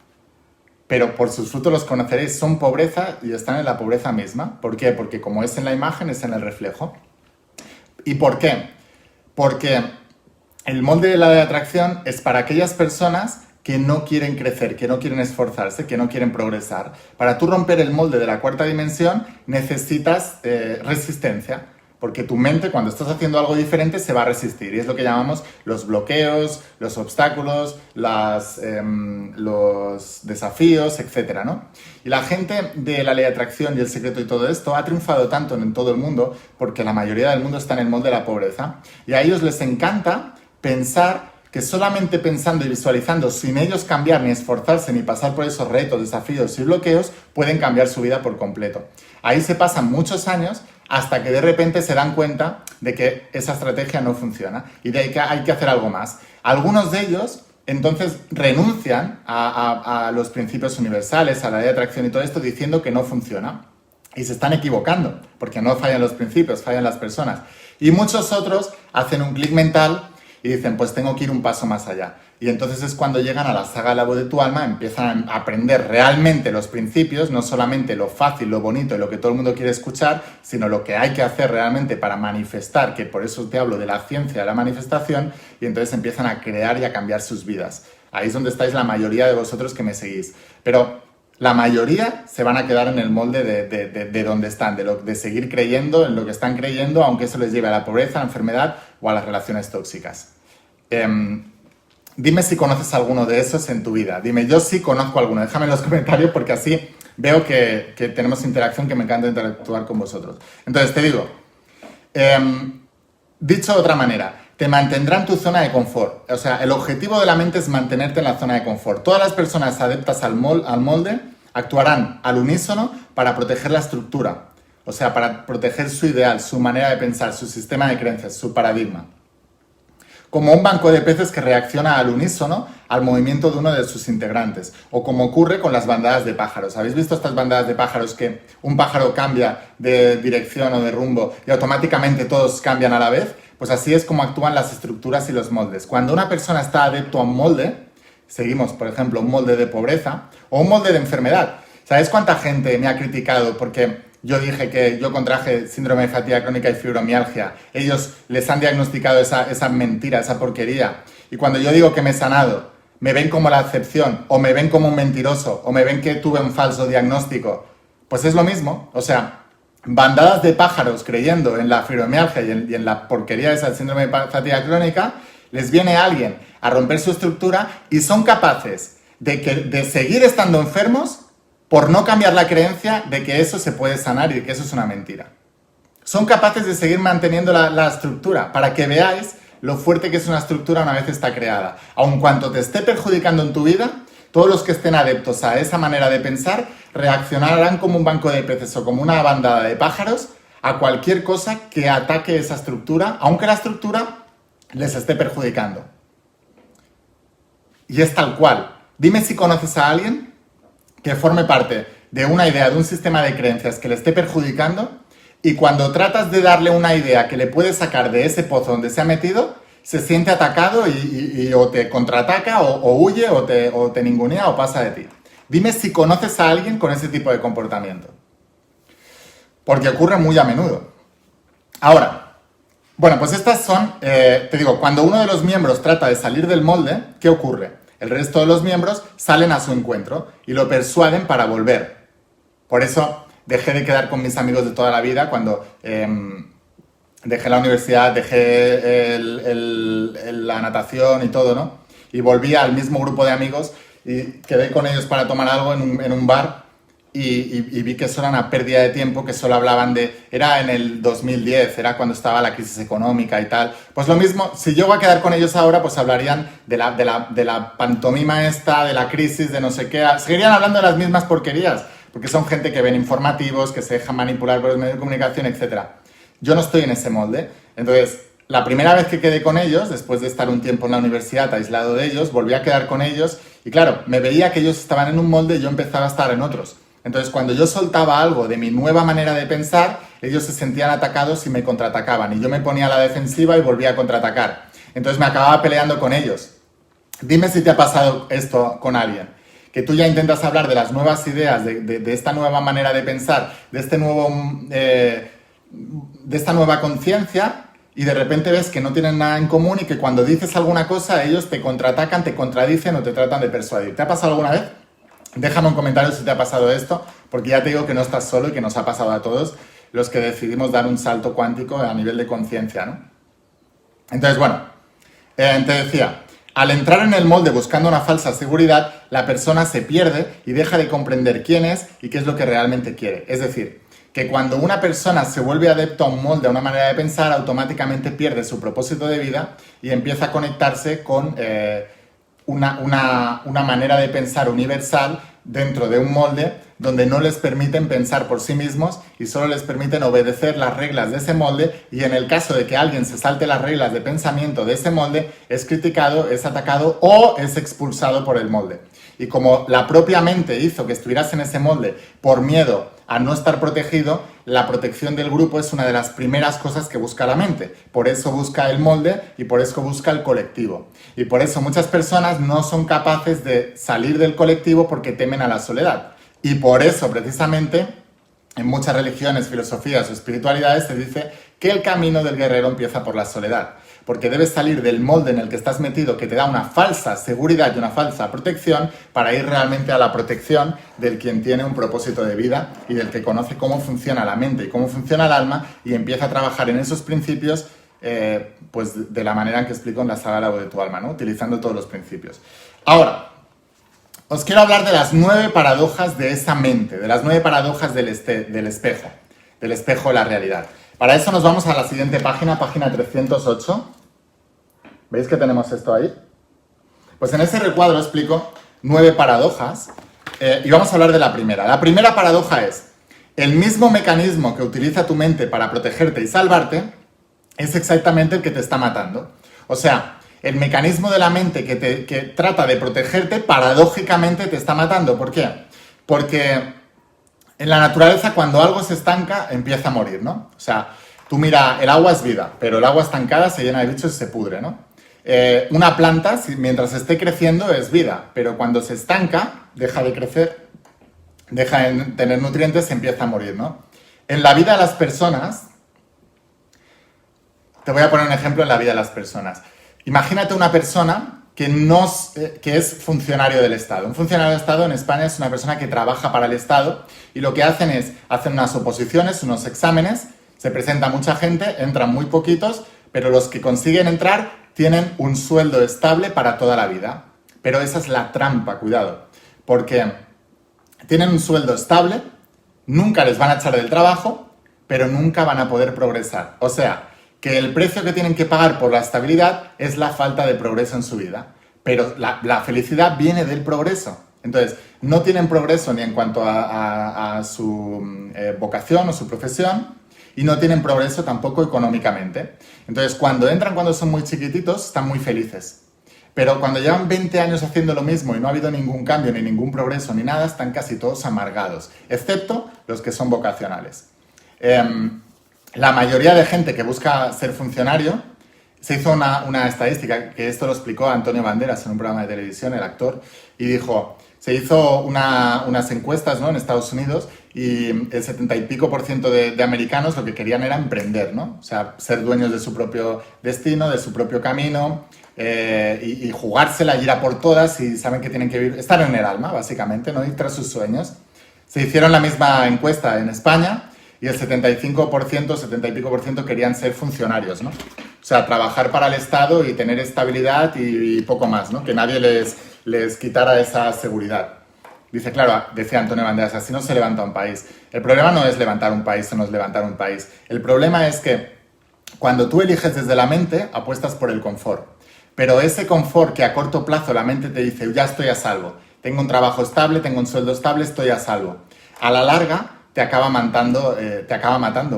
Pero por sus frutos los conoceréis, son pobreza y están en la pobreza misma. ¿Por qué? Porque como es en la imagen, es en el reflejo. ¿Y por qué? Porque el molde de la ley de atracción es para aquellas personas que no quieren crecer, que no quieren esforzarse, que no quieren progresar. Para tú romper el molde de la cuarta dimensión necesitas resistencia, porque tu mente cuando estás haciendo algo diferente se va a resistir y es lo que llamamos los bloqueos, los obstáculos, los desafíos, etcétera, ¿no? Y la gente de la ley de atracción y el secreto y todo esto ha triunfado tanto en todo el mundo porque la mayoría del mundo está en el molde de la pobreza y a ellos les encanta pensar que solamente pensando y visualizando, sin ellos cambiar ni esforzarse ni pasar por esos retos, desafíos y bloqueos, pueden cambiar su vida por completo. Ahí se pasan muchos años hasta que de repente se dan cuenta de que esa estrategia no funciona y de ahí que hay que hacer algo más. Algunos de ellos entonces renuncian a los principios universales, a la ley de atracción y todo esto diciendo que no funciona. Y se están equivocando, porque no fallan los principios, fallan las personas. Y muchos otros hacen un clic mental y dicen, pues tengo que ir un paso más allá. Y entonces es cuando llegan a la saga La Voz de tu Alma, empiezan a aprender realmente los principios, no solamente lo fácil, lo bonito y lo que todo el mundo quiere escuchar, sino lo que hay que hacer realmente para manifestar, que por eso te hablo de la ciencia de la manifestación, y entonces empiezan a crear y a cambiar sus vidas. Ahí es donde estáis la mayoría de vosotros que me seguís. Pero la mayoría se van a quedar en el molde de donde están, de seguir creyendo en lo que están creyendo, aunque eso les lleve a la pobreza, a la enfermedad o a las relaciones tóxicas. Dime si conoces alguno de esos en tu vida. Dime, yo sí conozco alguno. Déjame en los comentarios porque así veo que tenemos interacción, que me encanta interactuar con vosotros. Entonces, te digo, dicho de otra manera, te mantendrá en tu zona de confort. O sea, el objetivo de la mente es mantenerte en la zona de confort. Todas las personas adeptas al molde actuarán al unísono para proteger la estructura. O sea, para proteger su ideal, su manera de pensar, su sistema de creencias, su paradigma. Como un banco de peces que reacciona al unísono al movimiento de uno de sus integrantes, o como ocurre con las bandadas de pájaros. ¿Habéis visto estas bandadas de pájaros que un pájaro cambia de dirección o de rumbo y automáticamente todos cambian a la vez? Pues así es como actúan las estructuras y los moldes. Cuando una persona está adepto a un molde, seguimos, por ejemplo, un molde de pobreza o un molde de enfermedad. ¿Sabéis cuánta gente me ha criticado porque yo dije que yo contraje síndrome de fatiga crónica y fibromialgia? Ellos les han diagnosticado esa mentira, esa porquería. Y cuando yo digo que me he sanado, me ven como la excepción, o me ven como un mentiroso, o me ven que tuve un falso diagnóstico. Pues es lo mismo. O sea, bandadas de pájaros creyendo en la fibromialgia y en la porquería de esa síndrome de fatiga crónica, les viene alguien a romper su estructura y son capaces de seguir estando enfermos por no cambiar la creencia de que eso se puede sanar y de que eso es una mentira. Son capaces de seguir manteniendo la estructura para que veáis lo fuerte que es una estructura una vez está creada. Aun cuanto te esté perjudicando en tu vida, todos los que estén adeptos a esa manera de pensar reaccionarán como un banco de peces o como una bandada de pájaros a cualquier cosa que ataque esa estructura, aunque la estructura les esté perjudicando. Y es tal cual. Dime si conoces a alguien que forme parte de una idea, de un sistema de creencias que le esté perjudicando, y cuando tratas de darle una idea que le puede sacar de ese pozo donde se ha metido, se siente atacado y o te contraataca o huye o te ningunea o pasa de ti. Dime si conoces a alguien con ese tipo de comportamiento. Porque ocurre muy a menudo. Ahora, bueno, pues estas son, te digo, cuando uno de los miembros trata de salir del molde, ¿qué ocurre? El resto de los miembros salen a su encuentro y lo persuaden para volver. Por eso dejé de quedar con mis amigos de toda la vida cuando dejé la universidad, dejé la natación y todo, ¿no? Y volví al mismo grupo de amigos y quedé con ellos para tomar algo en un bar y vi que eso era una pérdida de tiempo, que solo hablaban era en el 2010, era cuando estaba la crisis económica y tal. Pues lo mismo, si yo voy a quedar con ellos ahora, pues hablarían de la pantomima esta, de la crisis, de no sé qué, seguirían hablando de las mismas porquerías, porque son gente que ven informativos, que se dejan manipular por los medios de comunicación, etc. Yo no estoy en ese molde. Entonces, la primera vez que quedé con ellos, después de estar un tiempo en la universidad aislado de ellos, volví a quedar con ellos y claro, me veía que ellos estaban en un molde y yo empezaba a estar en otros. Entonces, cuando yo soltaba algo de mi nueva manera de pensar, ellos se sentían atacados y me contraatacaban. Y yo me ponía a la defensiva y volvía a contraatacar. Entonces, me acababa peleando con ellos. Dime si te ha pasado esto con alguien. Que tú ya intentas hablar de las nuevas ideas, de esta nueva manera de pensar, de esta nueva conciencia, y de repente ves que no tienen nada en común y que cuando dices alguna cosa ellos te contraatacan, te contradicen o te tratan de persuadir. ¿Te ha pasado alguna vez? Déjame un comentario si te ha pasado esto, porque ya te digo que no estás solo y que nos ha pasado a todos los que decidimos dar un salto cuántico a nivel de conciencia, ¿no? Entonces, bueno, te decía, al entrar en el molde buscando una falsa seguridad, la persona se pierde y deja de comprender quién es y qué es lo que realmente quiere. Es decir, que cuando una persona se vuelve adepto a un molde, a una manera de pensar, automáticamente pierde su propósito de vida y empieza a conectarse con una manera de pensar universal dentro de un molde donde no les permiten pensar por sí mismos y solo les permiten obedecer las reglas de ese molde, y en el caso de que alguien se salte las reglas de pensamiento de ese molde, es criticado, es atacado o es expulsado por el molde. Y como la propia mente hizo que estuvieras en ese molde por miedo a no estar protegido, la protección del grupo es una de las primeras cosas que busca la mente. Por eso busca el molde y por eso busca el colectivo. Y por eso muchas personas no son capaces de salir del colectivo porque temen a la soledad. Y por eso, precisamente, en muchas religiones, filosofías o espiritualidades se dice que el camino del guerrero empieza por la soledad. Porque debes salir del molde en el que estás metido, que te da una falsa seguridad y una falsa protección, para ir realmente a la protección del quien tiene un propósito de vida y del que conoce cómo funciona la mente y cómo funciona el alma y empieza a trabajar en esos principios pues de la manera en que explico en la saga La Voz de tu Alma, ¿no? Utilizando todos los principios. Ahora, os quiero hablar de las 9 paradojas de esa mente, de las 9 paradojas del espejo de la realidad. Para eso nos vamos a la siguiente página, página 308. ¿Veis que tenemos esto ahí? Pues en ese recuadro explico 9 paradojas y vamos a hablar de la primera. La primera paradoja es: el mismo mecanismo que utiliza tu mente para protegerte y salvarte es exactamente el que te está matando. O sea, el mecanismo de la mente que trata de protegerte, paradójicamente te está matando. ¿Por qué? Porque en la naturaleza, cuando algo se estanca, empieza a morir, ¿no? O sea, tú mira, el agua es vida, pero el agua estancada se llena de bichos y se pudre, ¿no? Una planta, mientras esté creciendo, es vida, pero cuando se estanca, deja de crecer, deja de tener nutrientes, se empieza a morir, ¿no? En la vida de las personas, te voy a poner un ejemplo en la vida de las personas. Imagínate una persona que es funcionario del Estado. Un funcionario del Estado en España es una persona que trabaja para el Estado y lo que hacen es, hacen unas oposiciones, unos exámenes, se presenta mucha gente, entran muy poquitos, pero los que consiguen entrar tienen un sueldo estable para toda la vida. Pero esa es la trampa, cuidado, porque tienen un sueldo estable, nunca les van a echar del trabajo, pero nunca van a poder progresar. O sea, que el precio que tienen que pagar por la estabilidad es la falta de progreso en su vida. Pero la felicidad viene del progreso. Entonces, no tienen progreso ni en cuanto a su vocación o su profesión, y no tienen progreso tampoco económicamente. Entonces, cuando son muy chiquititos, están muy felices. Pero cuando llevan 20 años haciendo lo mismo y no ha habido ningún cambio, ni ningún progreso, ni nada, están casi todos amargados, excepto los que son vocacionales. La mayoría de gente que busca ser funcionario, se hizo una estadística, que esto lo explicó Antonio Banderas en un programa de televisión, el actor, y dijo, se hizo unas encuestas, ¿no?, en Estados Unidos, y el 70 y pico % de americanos lo que querían era emprender, ¿no? O sea, ser dueños de su propio destino, de su propio camino, y jugársela y ir a por todas, y saben que tienen que vivir, estar en el alma, básicamente, ¿no?, ir tras sus sueños. Se hicieron la misma encuesta en España, y el 75%, 70 y pico % querían ser funcionarios, ¿no? O sea, trabajar para el Estado y tener estabilidad y poco más, ¿no? Que nadie les quitara esa seguridad. Dice, claro, decía Antonio Banderas, así no se levanta un país. El problema no es levantar un país o no es levantar un país. El problema es que cuando tú eliges desde la mente, apuestas por el confort. Pero ese confort que a corto plazo la mente te dice, ya estoy a salvo, tengo un trabajo estable, tengo un sueldo estable, estoy a salvo. A la larga te acaba matando,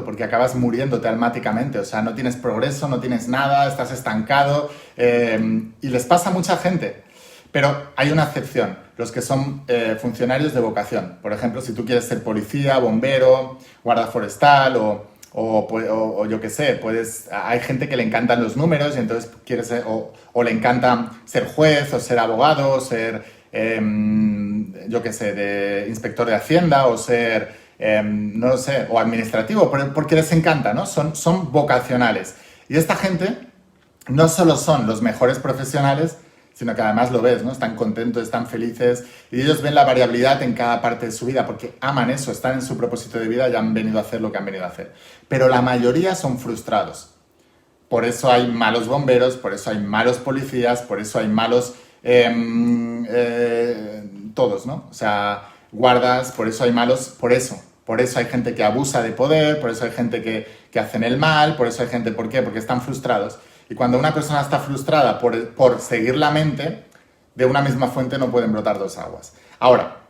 porque acabas muriéndote almáticamente. O sea, no tienes progreso, no tienes nada, estás estancado, y les pasa a mucha gente. Pero hay una excepción, los que son funcionarios de vocación. Por ejemplo, si tú quieres ser policía, bombero, guarda forestal o yo qué sé, hay gente que le encantan los números y entonces quiere ser, o le encanta ser juez o ser abogado o ser, yo qué sé, de inspector de Hacienda o ser, no lo sé, o administrativo, porque les encanta, ¿no? Son vocacionales. Y esta gente no solo son los mejores profesionales, sino que además lo ves, ¿no? Están contentos, están felices y ellos ven la variabilidad en cada parte de su vida porque aman eso, están en su propósito de vida y han venido a hacer lo que han venido a hacer. Pero la mayoría son frustrados. Por eso hay malos bomberos, por eso hay malos policías, por eso hay malos todos, ¿no? O sea, guardas, por eso hay malos, por eso hay gente que abusa de poder, por eso hay gente que hacen el mal, por eso hay gente, ¿por qué? Porque están frustrados. Y cuando una persona está frustrada por seguir la mente, de una misma fuente no pueden brotar dos aguas. Ahora,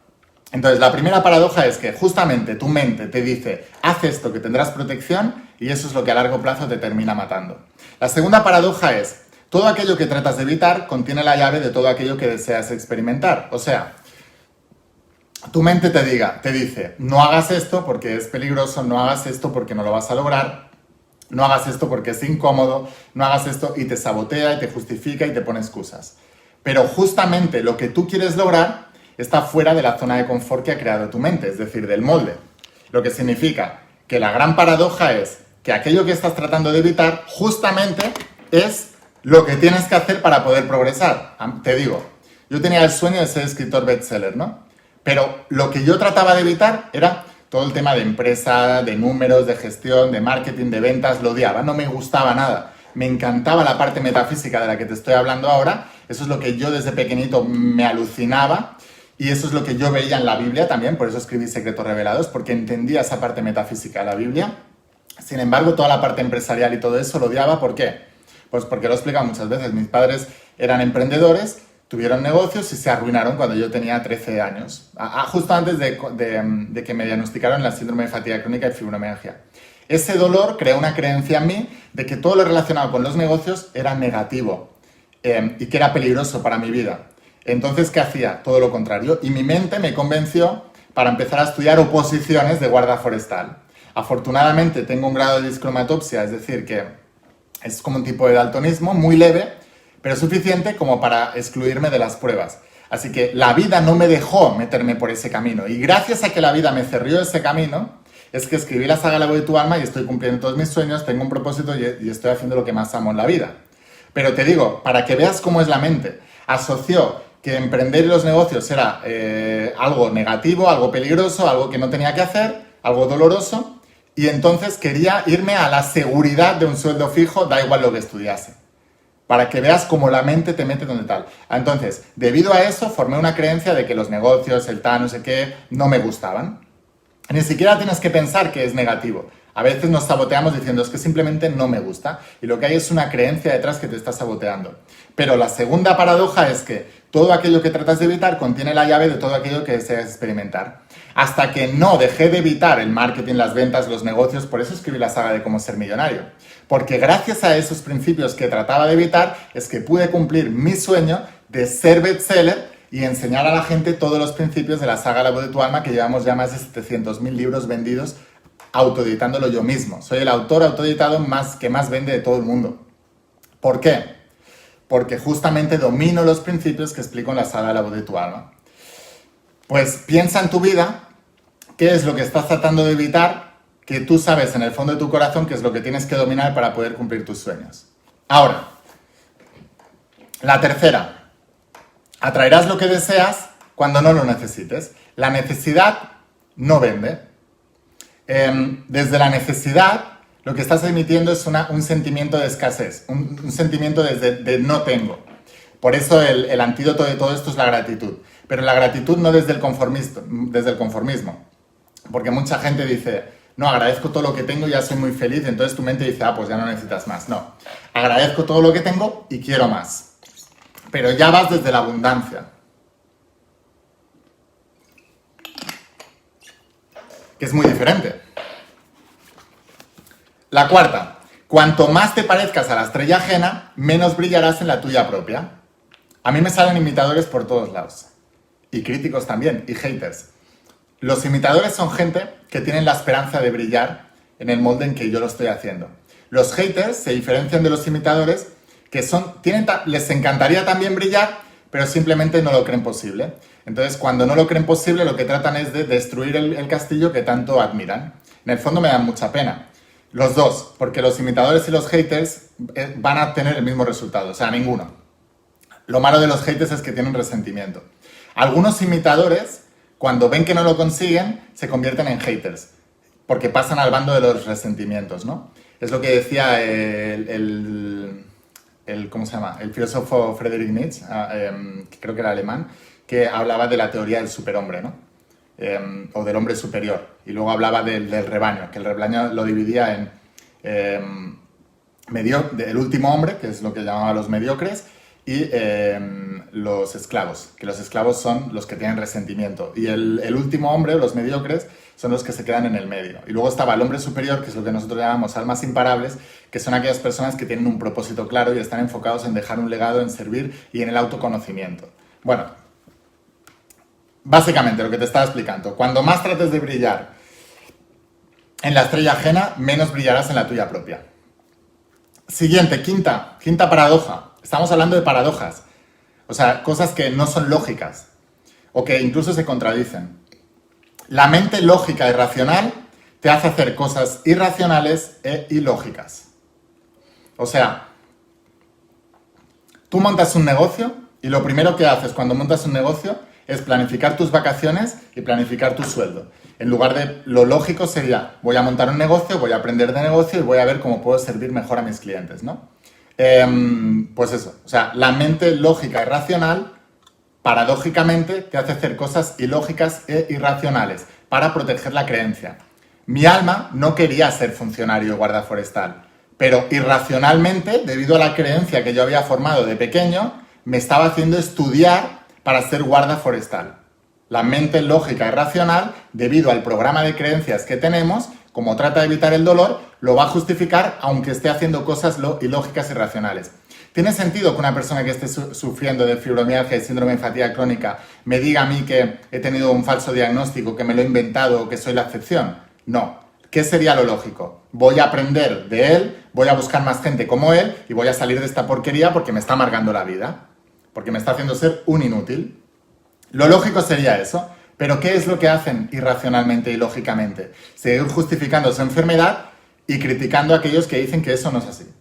entonces la primera paradoja es que justamente tu mente te dice, haz esto que tendrás protección y eso es lo que a largo plazo te termina matando. La segunda paradoja es, todo aquello que tratas de evitar contiene la llave de todo aquello que deseas experimentar. O sea, tu mente te dice, no hagas esto porque es peligroso, no hagas esto porque no lo vas a lograr, no hagas esto porque es incómodo, no hagas esto, y te sabotea y te justifica y te pone excusas. Pero justamente lo que tú quieres lograr está fuera de la zona de confort que ha creado tu mente, es decir, del molde. Lo que significa que la gran paradoja es que aquello que estás tratando de evitar justamente es lo que tienes que hacer para poder progresar. Te digo, yo tenía el sueño de ser escritor bestseller, ¿no? Pero lo que yo trataba de evitar era todo el tema de empresa, de números, de gestión, de marketing, de ventas, lo odiaba, no me gustaba nada. Me encantaba la parte metafísica de la que te estoy hablando ahora, eso es lo que yo desde pequeñito me alucinaba y eso es lo que yo veía en la Biblia también, por eso escribí Secretos Revelados, porque entendía esa parte metafísica de la Biblia. Sin embargo, toda la parte empresarial y todo eso lo odiaba, ¿por qué? Pues porque lo he explicado muchas veces, mis padres eran emprendedores, tuvieron negocios y se arruinaron cuando yo tenía 13 años, justo antes de que me diagnosticaron la síndrome de fatiga crónica y fibromialgia. Ese dolor creó una creencia en mí de que todo lo relacionado con los negocios era negativo y que era peligroso para mi vida. Entonces, ¿qué hacía? Todo lo contrario. Y mi mente me convenció para empezar a estudiar oposiciones de guarda forestal. Afortunadamente tengo un grado de discromatopsia, es decir, que es como un tipo de daltonismo muy leve, pero suficiente como para excluirme de las pruebas. Así que la vida no me dejó meterme por ese camino. Y gracias a que la vida me cerró ese camino, es que escribí la saga La voz de tu alma y estoy cumpliendo todos mis sueños, tengo un propósito y estoy haciendo lo que más amo en la vida. Pero te digo, para que veas cómo es la mente, asoció que emprender los negocios era algo negativo, algo peligroso, algo que no tenía que hacer, algo doloroso, y entonces quería irme a la seguridad de un sueldo fijo, da igual lo que estudiase. Para que veas cómo la mente te mete donde tal. Entonces, debido a eso, formé una creencia de que los negocios, el tal, no sé qué, no me gustaban. Ni siquiera tienes que pensar que es negativo. A veces nos saboteamos diciendo es que simplemente no me gusta y lo que hay es una creencia detrás que te está saboteando. Pero la segunda paradoja es que todo aquello que tratas de evitar contiene la llave de todo aquello que deseas experimentar. Hasta que no dejé de evitar el marketing, las ventas, los negocios, por eso escribí la saga de cómo ser millonario. Porque gracias a esos principios que trataba de evitar es que pude cumplir mi sueño de ser bestseller y enseñar a la gente todos los principios de la saga La voz de tu alma, que llevamos ya más de 700.000 libros vendidos autoeditándolo yo mismo. Soy el autor autoeditado que más vende de todo el mundo. ¿Por qué? Porque justamente domino los principios que explico en la saga La voz de tu alma. Pues piensa en tu vida, qué es lo que estás tratando de evitar, que tú sabes en el fondo de tu corazón qué es lo que tienes que dominar para poder cumplir tus sueños. Ahora, la tercera, atraerás lo que deseas cuando no lo necesites. La necesidad no vende. Desde la necesidad, lo que estás emitiendo es un sentimiento de escasez, un sentimiento de no tengo. Por eso el antídoto de todo esto es la gratitud. Pero la gratitud no desde el conformismo. Porque mucha gente dice, no, agradezco todo lo que tengo y ya soy muy feliz. Entonces tu mente dice, pues ya no necesitas más. No, agradezco todo lo que tengo y quiero más. Pero ya vas desde la abundancia. Que es muy diferente. La cuarta, cuanto más te parezcas a la estrella ajena, menos brillarás en la tuya propia. A mí me salen imitadores por todos lados. Y críticos también, y haters. Los imitadores son gente que tienen la esperanza de brillar en el molde en que yo lo estoy haciendo. Los haters se diferencian de los imitadores que les encantaría también brillar, pero simplemente no lo creen posible. Entonces, cuando no lo creen posible, lo que tratan es de destruir el castillo que tanto admiran. En el fondo me dan mucha pena. Los dos, porque los imitadores y los haters van a tener el mismo resultado, o sea, ninguno. Lo malo de los haters es que tienen resentimiento. Algunos imitadores, cuando ven que no lo consiguen, se convierten en haters, porque pasan al bando de los resentimientos, ¿no? Es lo que decía ¿cómo se llama? El filósofo Friedrich Nietzsche, que creo que era alemán, que hablaba de la teoría del superhombre, ¿no? O del hombre superior. Y luego hablaba del rebaño, que el rebaño lo dividía en el último hombre, que es lo que llamaba los mediocres, y los esclavos, que los esclavos son los que tienen resentimiento. Y el último hombre, los mediocres, son los que se quedan en el medio. Y luego estaba el hombre superior, que es lo que nosotros llamamos almas imparables, que son aquellas personas que tienen un propósito claro y están enfocados en dejar un legado, en servir y en el autoconocimiento. Bueno, básicamente lo que te estaba explicando, cuando más trates de brillar en la estrella ajena, menos brillarás en la tuya propia. Siguiente, quinta paradoja. Estamos hablando de paradojas, o sea, cosas que no son lógicas o que incluso se contradicen. La mente lógica y racional te hace hacer cosas irracionales e ilógicas. O sea, tú montas un negocio y lo primero que haces cuando montas un negocio es planificar tus vacaciones y planificar tu sueldo. En lugar de lo lógico sería, voy a montar un negocio, voy a aprender de negocio y voy a ver cómo puedo servir mejor a mis clientes, ¿no? Pues eso, o sea, la mente lógica y racional, paradójicamente, te hace hacer cosas ilógicas e irracionales para proteger la creencia. Mi alma no quería ser funcionario o guarda forestal, pero irracionalmente, debido a la creencia que yo había formado de pequeño, me estaba haciendo estudiar para ser guarda forestal. La mente lógica y racional, debido al programa de creencias que tenemos, como trata de evitar el dolor, lo va a justificar aunque esté haciendo cosas ilógicas y racionales. ¿Tiene sentido que una persona que esté sufriendo de fibromialgia y síndrome de fatiga crónica me diga a mí que he tenido un falso diagnóstico, que me lo he inventado o que soy la excepción? No. ¿Qué sería lo lógico? Voy a aprender de él, voy a buscar más gente como él y voy a salir de esta porquería porque me está amargando la vida, porque me está haciendo ser un inútil. Lo lógico sería eso. Pero ¿qué es lo que hacen irracionalmente y lógicamente? Seguir justificando su enfermedad y criticando a aquellos que dicen que eso no es así.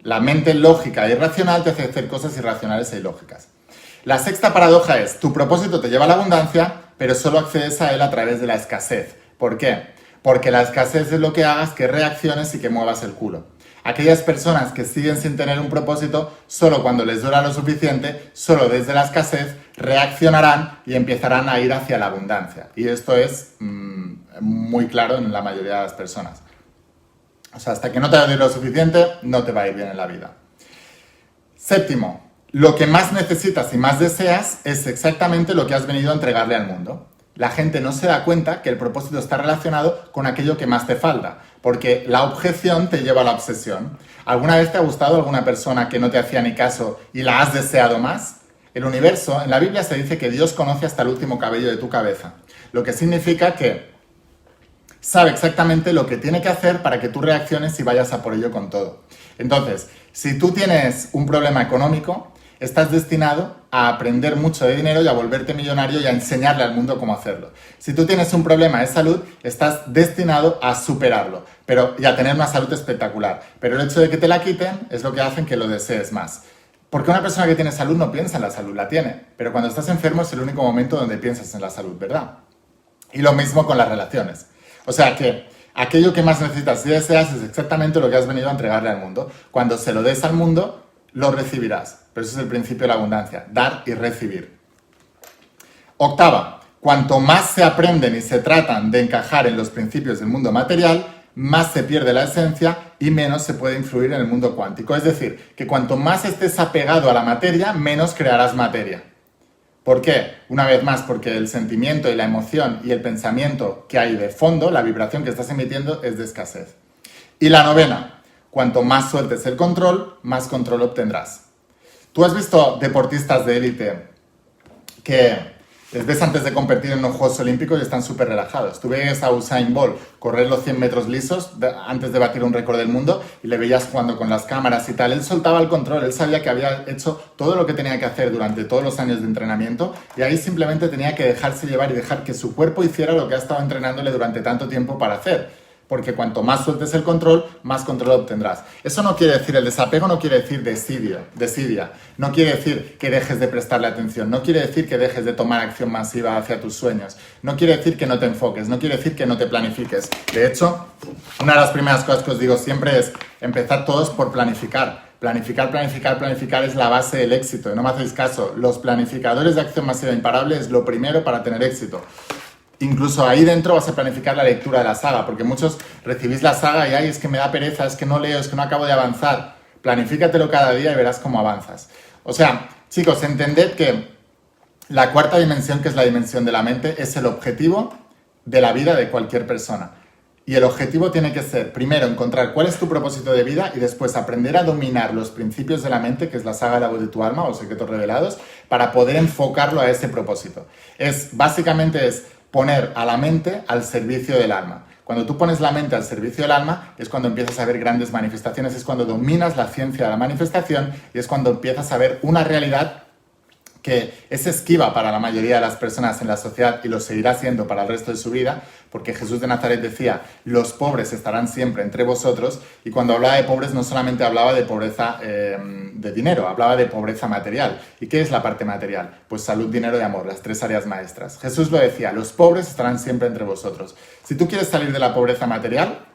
La mente lógica e irracional te hace hacer cosas irracionales e ilógicas. La sexta paradoja es, tu propósito te lleva a la abundancia, pero solo accedes a él a través de la escasez. ¿Por qué? Porque la escasez es lo que hagas que reacciones y que muevas el culo. Aquellas personas que siguen sin tener un propósito, solo cuando les dura lo suficiente, solo desde la escasez, reaccionarán y empezarán a ir hacia la abundancia. Y esto es muy claro en la mayoría de las personas. O sea, hasta que no te hagas lo suficiente, no te va a ir bien en la vida. Séptimo, lo que más necesitas y más deseas es exactamente lo que has venido a entregarle al mundo. La gente no se da cuenta que el propósito está relacionado con aquello que más te falta, porque la objeción te lleva a la obsesión. ¿Alguna vez te ha gustado alguna persona que no te hacía ni caso y la has deseado más? El universo, en la Biblia se dice que Dios conoce hasta el último cabello de tu cabeza, lo que significa que sabe exactamente lo que tiene que hacer para que tú reacciones y vayas a por ello con todo. Entonces, si tú tienes un problema económico, estás destinado a aprender mucho de dinero y a volverte millonario y a enseñarle al mundo cómo hacerlo. Si tú tienes un problema de salud, estás destinado a superarlo y a tener una salud espectacular. Pero el hecho de que te la quiten es lo que hace que lo desees más. Porque una persona que tiene salud no piensa en la salud, la tiene. Pero cuando estás enfermo es el único momento donde piensas en la salud, ¿verdad? Y lo mismo con las relaciones. O sea que aquello que más necesitas y deseas es exactamente lo que has venido a entregarle al mundo. Cuando se lo des al mundo, lo recibirás. Pero ese es el principio de la abundancia, dar y recibir. Octava, cuanto más se aprenden y se tratan de encajar en los principios del mundo material, más se pierde la esencia y menos se puede influir en el mundo cuántico. Es decir, que cuanto más estés apegado a la materia, menos crearás materia. ¿Por qué? Una vez más, porque el sentimiento y la emoción y el pensamiento que hay de fondo, la vibración que estás emitiendo, es de escasez. Y la novena, cuanto más sueltes el control, más control obtendrás. ¿Tú has visto deportistas de élite que les ves antes de competir en los Juegos Olímpicos y están súper relajados? Tú ves a Usain Bolt correr los 100 metros lisos antes de batir un récord del mundo y le veías jugando con las cámaras y tal. Él soltaba el control, él sabía que había hecho todo lo que tenía que hacer durante todos los años de entrenamiento y ahí simplemente tenía que dejarse llevar y dejar que su cuerpo hiciera lo que ha estado entrenándole durante tanto tiempo para hacer. Porque cuanto más sueltes el control, más control obtendrás. Eso no quiere decir, el desapego no quiere decir desidia. No quiere decir que dejes de prestarle atención. No quiere decir que dejes de tomar acción masiva hacia tus sueños. No quiere decir que no te enfoques. No quiere decir que no te planifiques. De hecho, una de las primeras cosas que os digo siempre es empezar todos por planificar. Planificar es la base del éxito. Y no me hacéis caso. Los planificadores de acción masiva imparable es lo primero para tener éxito. Incluso ahí dentro vas a planificar la lectura de la saga, porque muchos recibís la saga y ay, es que me da pereza, es que no leo, es que no acabo de avanzar. Planifícatelo cada día y verás cómo avanzas. O sea, chicos, entended que la cuarta dimensión, que es la dimensión de la mente, es el objetivo de la vida de cualquier persona. Y el objetivo tiene que ser, primero, encontrar cuál es tu propósito de vida y después aprender a dominar los principios de la mente, que es la saga de la voz de tu alma o secretos revelados, para poder enfocarlo a ese propósito. Básicamente es poner a la mente al servicio del alma. Cuando tú pones la mente al servicio del alma es cuando empiezas a ver grandes manifestaciones, es cuando dominas la ciencia de la manifestación y es cuando empiezas a ver una realidad que es esquiva para la mayoría de las personas en la sociedad y lo seguirá siendo para el resto de su vida, porque Jesús de Nazaret decía, los pobres estarán siempre entre vosotros, y cuando hablaba de pobres no solamente hablaba de pobreza de dinero, hablaba de pobreza material. ¿Y qué es la parte material? Pues salud, dinero y amor, las tres áreas maestras. Jesús lo decía, los pobres estarán siempre entre vosotros. Si tú quieres salir de la pobreza material,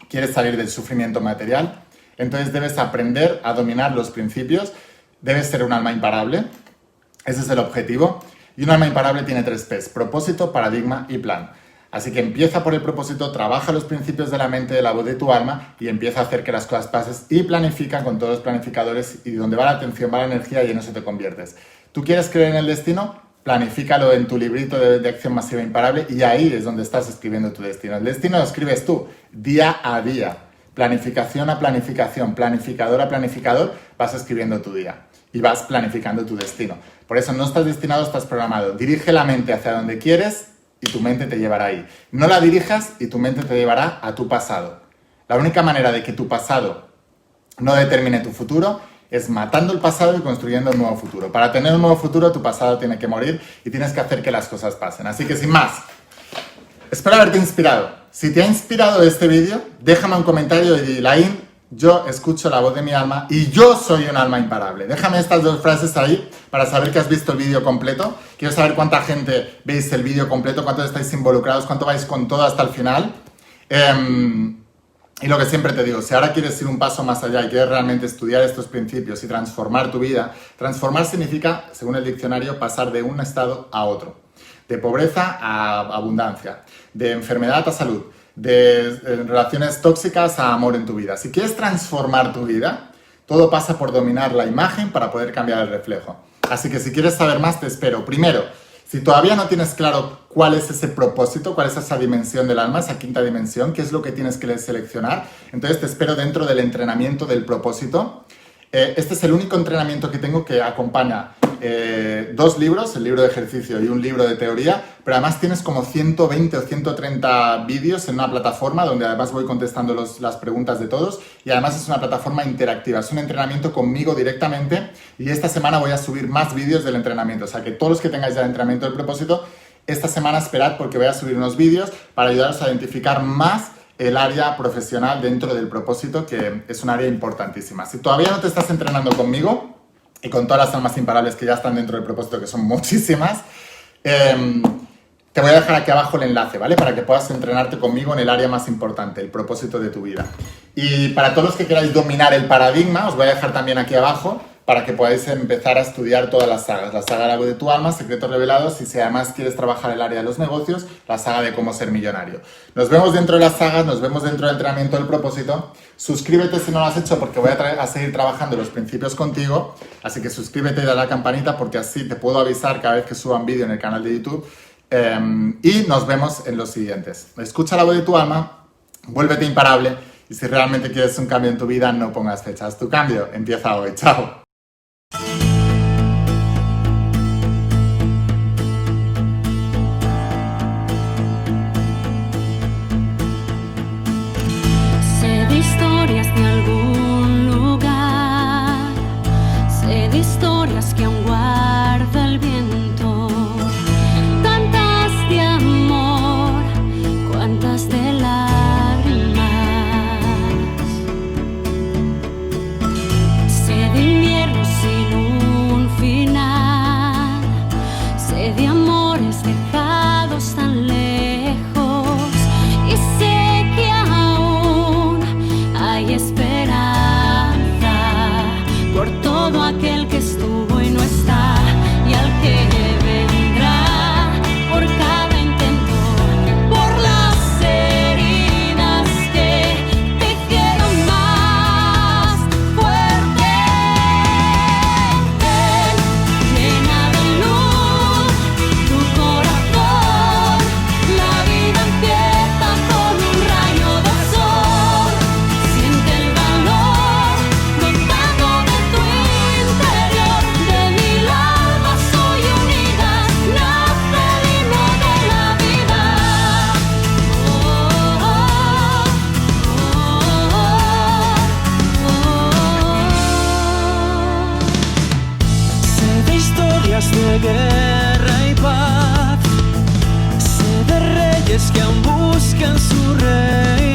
quieres salir del sufrimiento material, entonces debes aprender a dominar los principios, debes ser un alma imparable. Ese es el objetivo. Y un alma imparable tiene 3 P's: propósito, paradigma y plan. Así que empieza por el propósito, trabaja los principios de la mente, de la voz de tu alma y empieza a hacer que las cosas pasen y planifica con todos los planificadores y donde va la atención, va la energía y en eso te conviertes. ¿Tú quieres creer en el destino? Planifícalo en tu librito de acción masiva imparable y ahí es donde estás escribiendo tu destino. El destino lo escribes tú, día a día. Planificación a planificación, planificador a planificador, vas escribiendo tu día y vas planificando tu destino. Por eso no estás destinado, estás programado. Dirige la mente hacia donde quieres y tu mente te llevará ahí. No la dirijas y tu mente te llevará a tu pasado. La única manera de que tu pasado no determine tu futuro es matando el pasado y construyendo un nuevo futuro. Para tener un nuevo futuro, tu pasado tiene que morir y tienes que hacer que las cosas pasen. Así que sin más, espero haberte inspirado. Si te ha inspirado este vídeo, déjame un comentario y di, Laín, yo escucho la voz de mi alma y yo soy un alma imparable. Déjame estas 2 frases ahí para saber que has visto el vídeo completo. Quiero saber cuánta gente veis el vídeo completo, cuántos estáis involucrados, cuánto vais con todo hasta el final. Y lo que siempre te digo, si ahora quieres ir un paso más allá y quieres realmente estudiar estos principios y transformar tu vida, transformar significa, según el diccionario, pasar de un estado a otro. De pobreza a abundancia, de enfermedad a salud, de relaciones tóxicas a amor en tu vida. Si quieres transformar tu vida, todo pasa por dominar la imagen para poder cambiar el reflejo. Así que si quieres saber más, te espero. Primero, si todavía no tienes claro cuál es ese propósito, cuál es esa dimensión del alma, esa quinta dimensión, qué es lo que tienes que seleccionar, entonces te espero dentro del entrenamiento del propósito. Este es el único entrenamiento que tengo que acompaña 2 libros, el libro de ejercicio y un libro de teoría, pero además tienes como 120 o 130 vídeos en una plataforma donde además voy contestando las preguntas de todos y además es una plataforma interactiva, es un entrenamiento conmigo directamente y esta semana voy a subir más vídeos del entrenamiento, o sea que todos los que tengáis ya el entrenamiento del propósito, esta semana esperad porque voy a subir unos vídeos para ayudaros a identificar más el área profesional dentro del propósito, que es un área importantísima. Si todavía no te estás entrenando conmigo y con todas las almas imparables que ya están dentro del propósito, que son muchísimas, te voy a dejar aquí abajo el enlace, ¿vale? Para que puedas entrenarte conmigo en el área más importante, el propósito de tu vida. Y para todos los que queráis dominar el paradigma, os voy a dejar también aquí abajo para que podáis empezar a estudiar todas las sagas. La saga del agua de tu alma, secretos revelados, y si además quieres trabajar el área de los negocios, la saga de cómo ser millonario. Nos vemos dentro de las sagas, nos vemos dentro del entrenamiento del propósito. Suscríbete si no lo has hecho porque voy a seguir trabajando los principios contigo. Así que suscríbete y dale a la campanita porque así te puedo avisar cada vez que suba un vídeo en el canal de YouTube. Y nos vemos en los siguientes. Escucha la voz de tu alma, vuélvete imparable y si realmente quieres un cambio en tu vida, no pongas fechas. Tu cambio empieza hoy. Chao. Sé de historias de algún lugar, sé de historias que aún guarda el viento, tantas de amor, cuantas de lágrimas. Sé de invierno sin un final, sé de amores dejados tan lejos y sé que aún hay esperanza por todo aquel que estuvo y no está y al que vendrá por cada intento, por las heridas que te hicieron más fuerte. Llena de luz tu corazón, la vida empieza con un rayo de sol. Siente el valor brotando de tu interior, de mil almas soy unidas, nace el himno de la vida. Sé de historias de guerra y paz, sé de reyes que aún buscan su rey.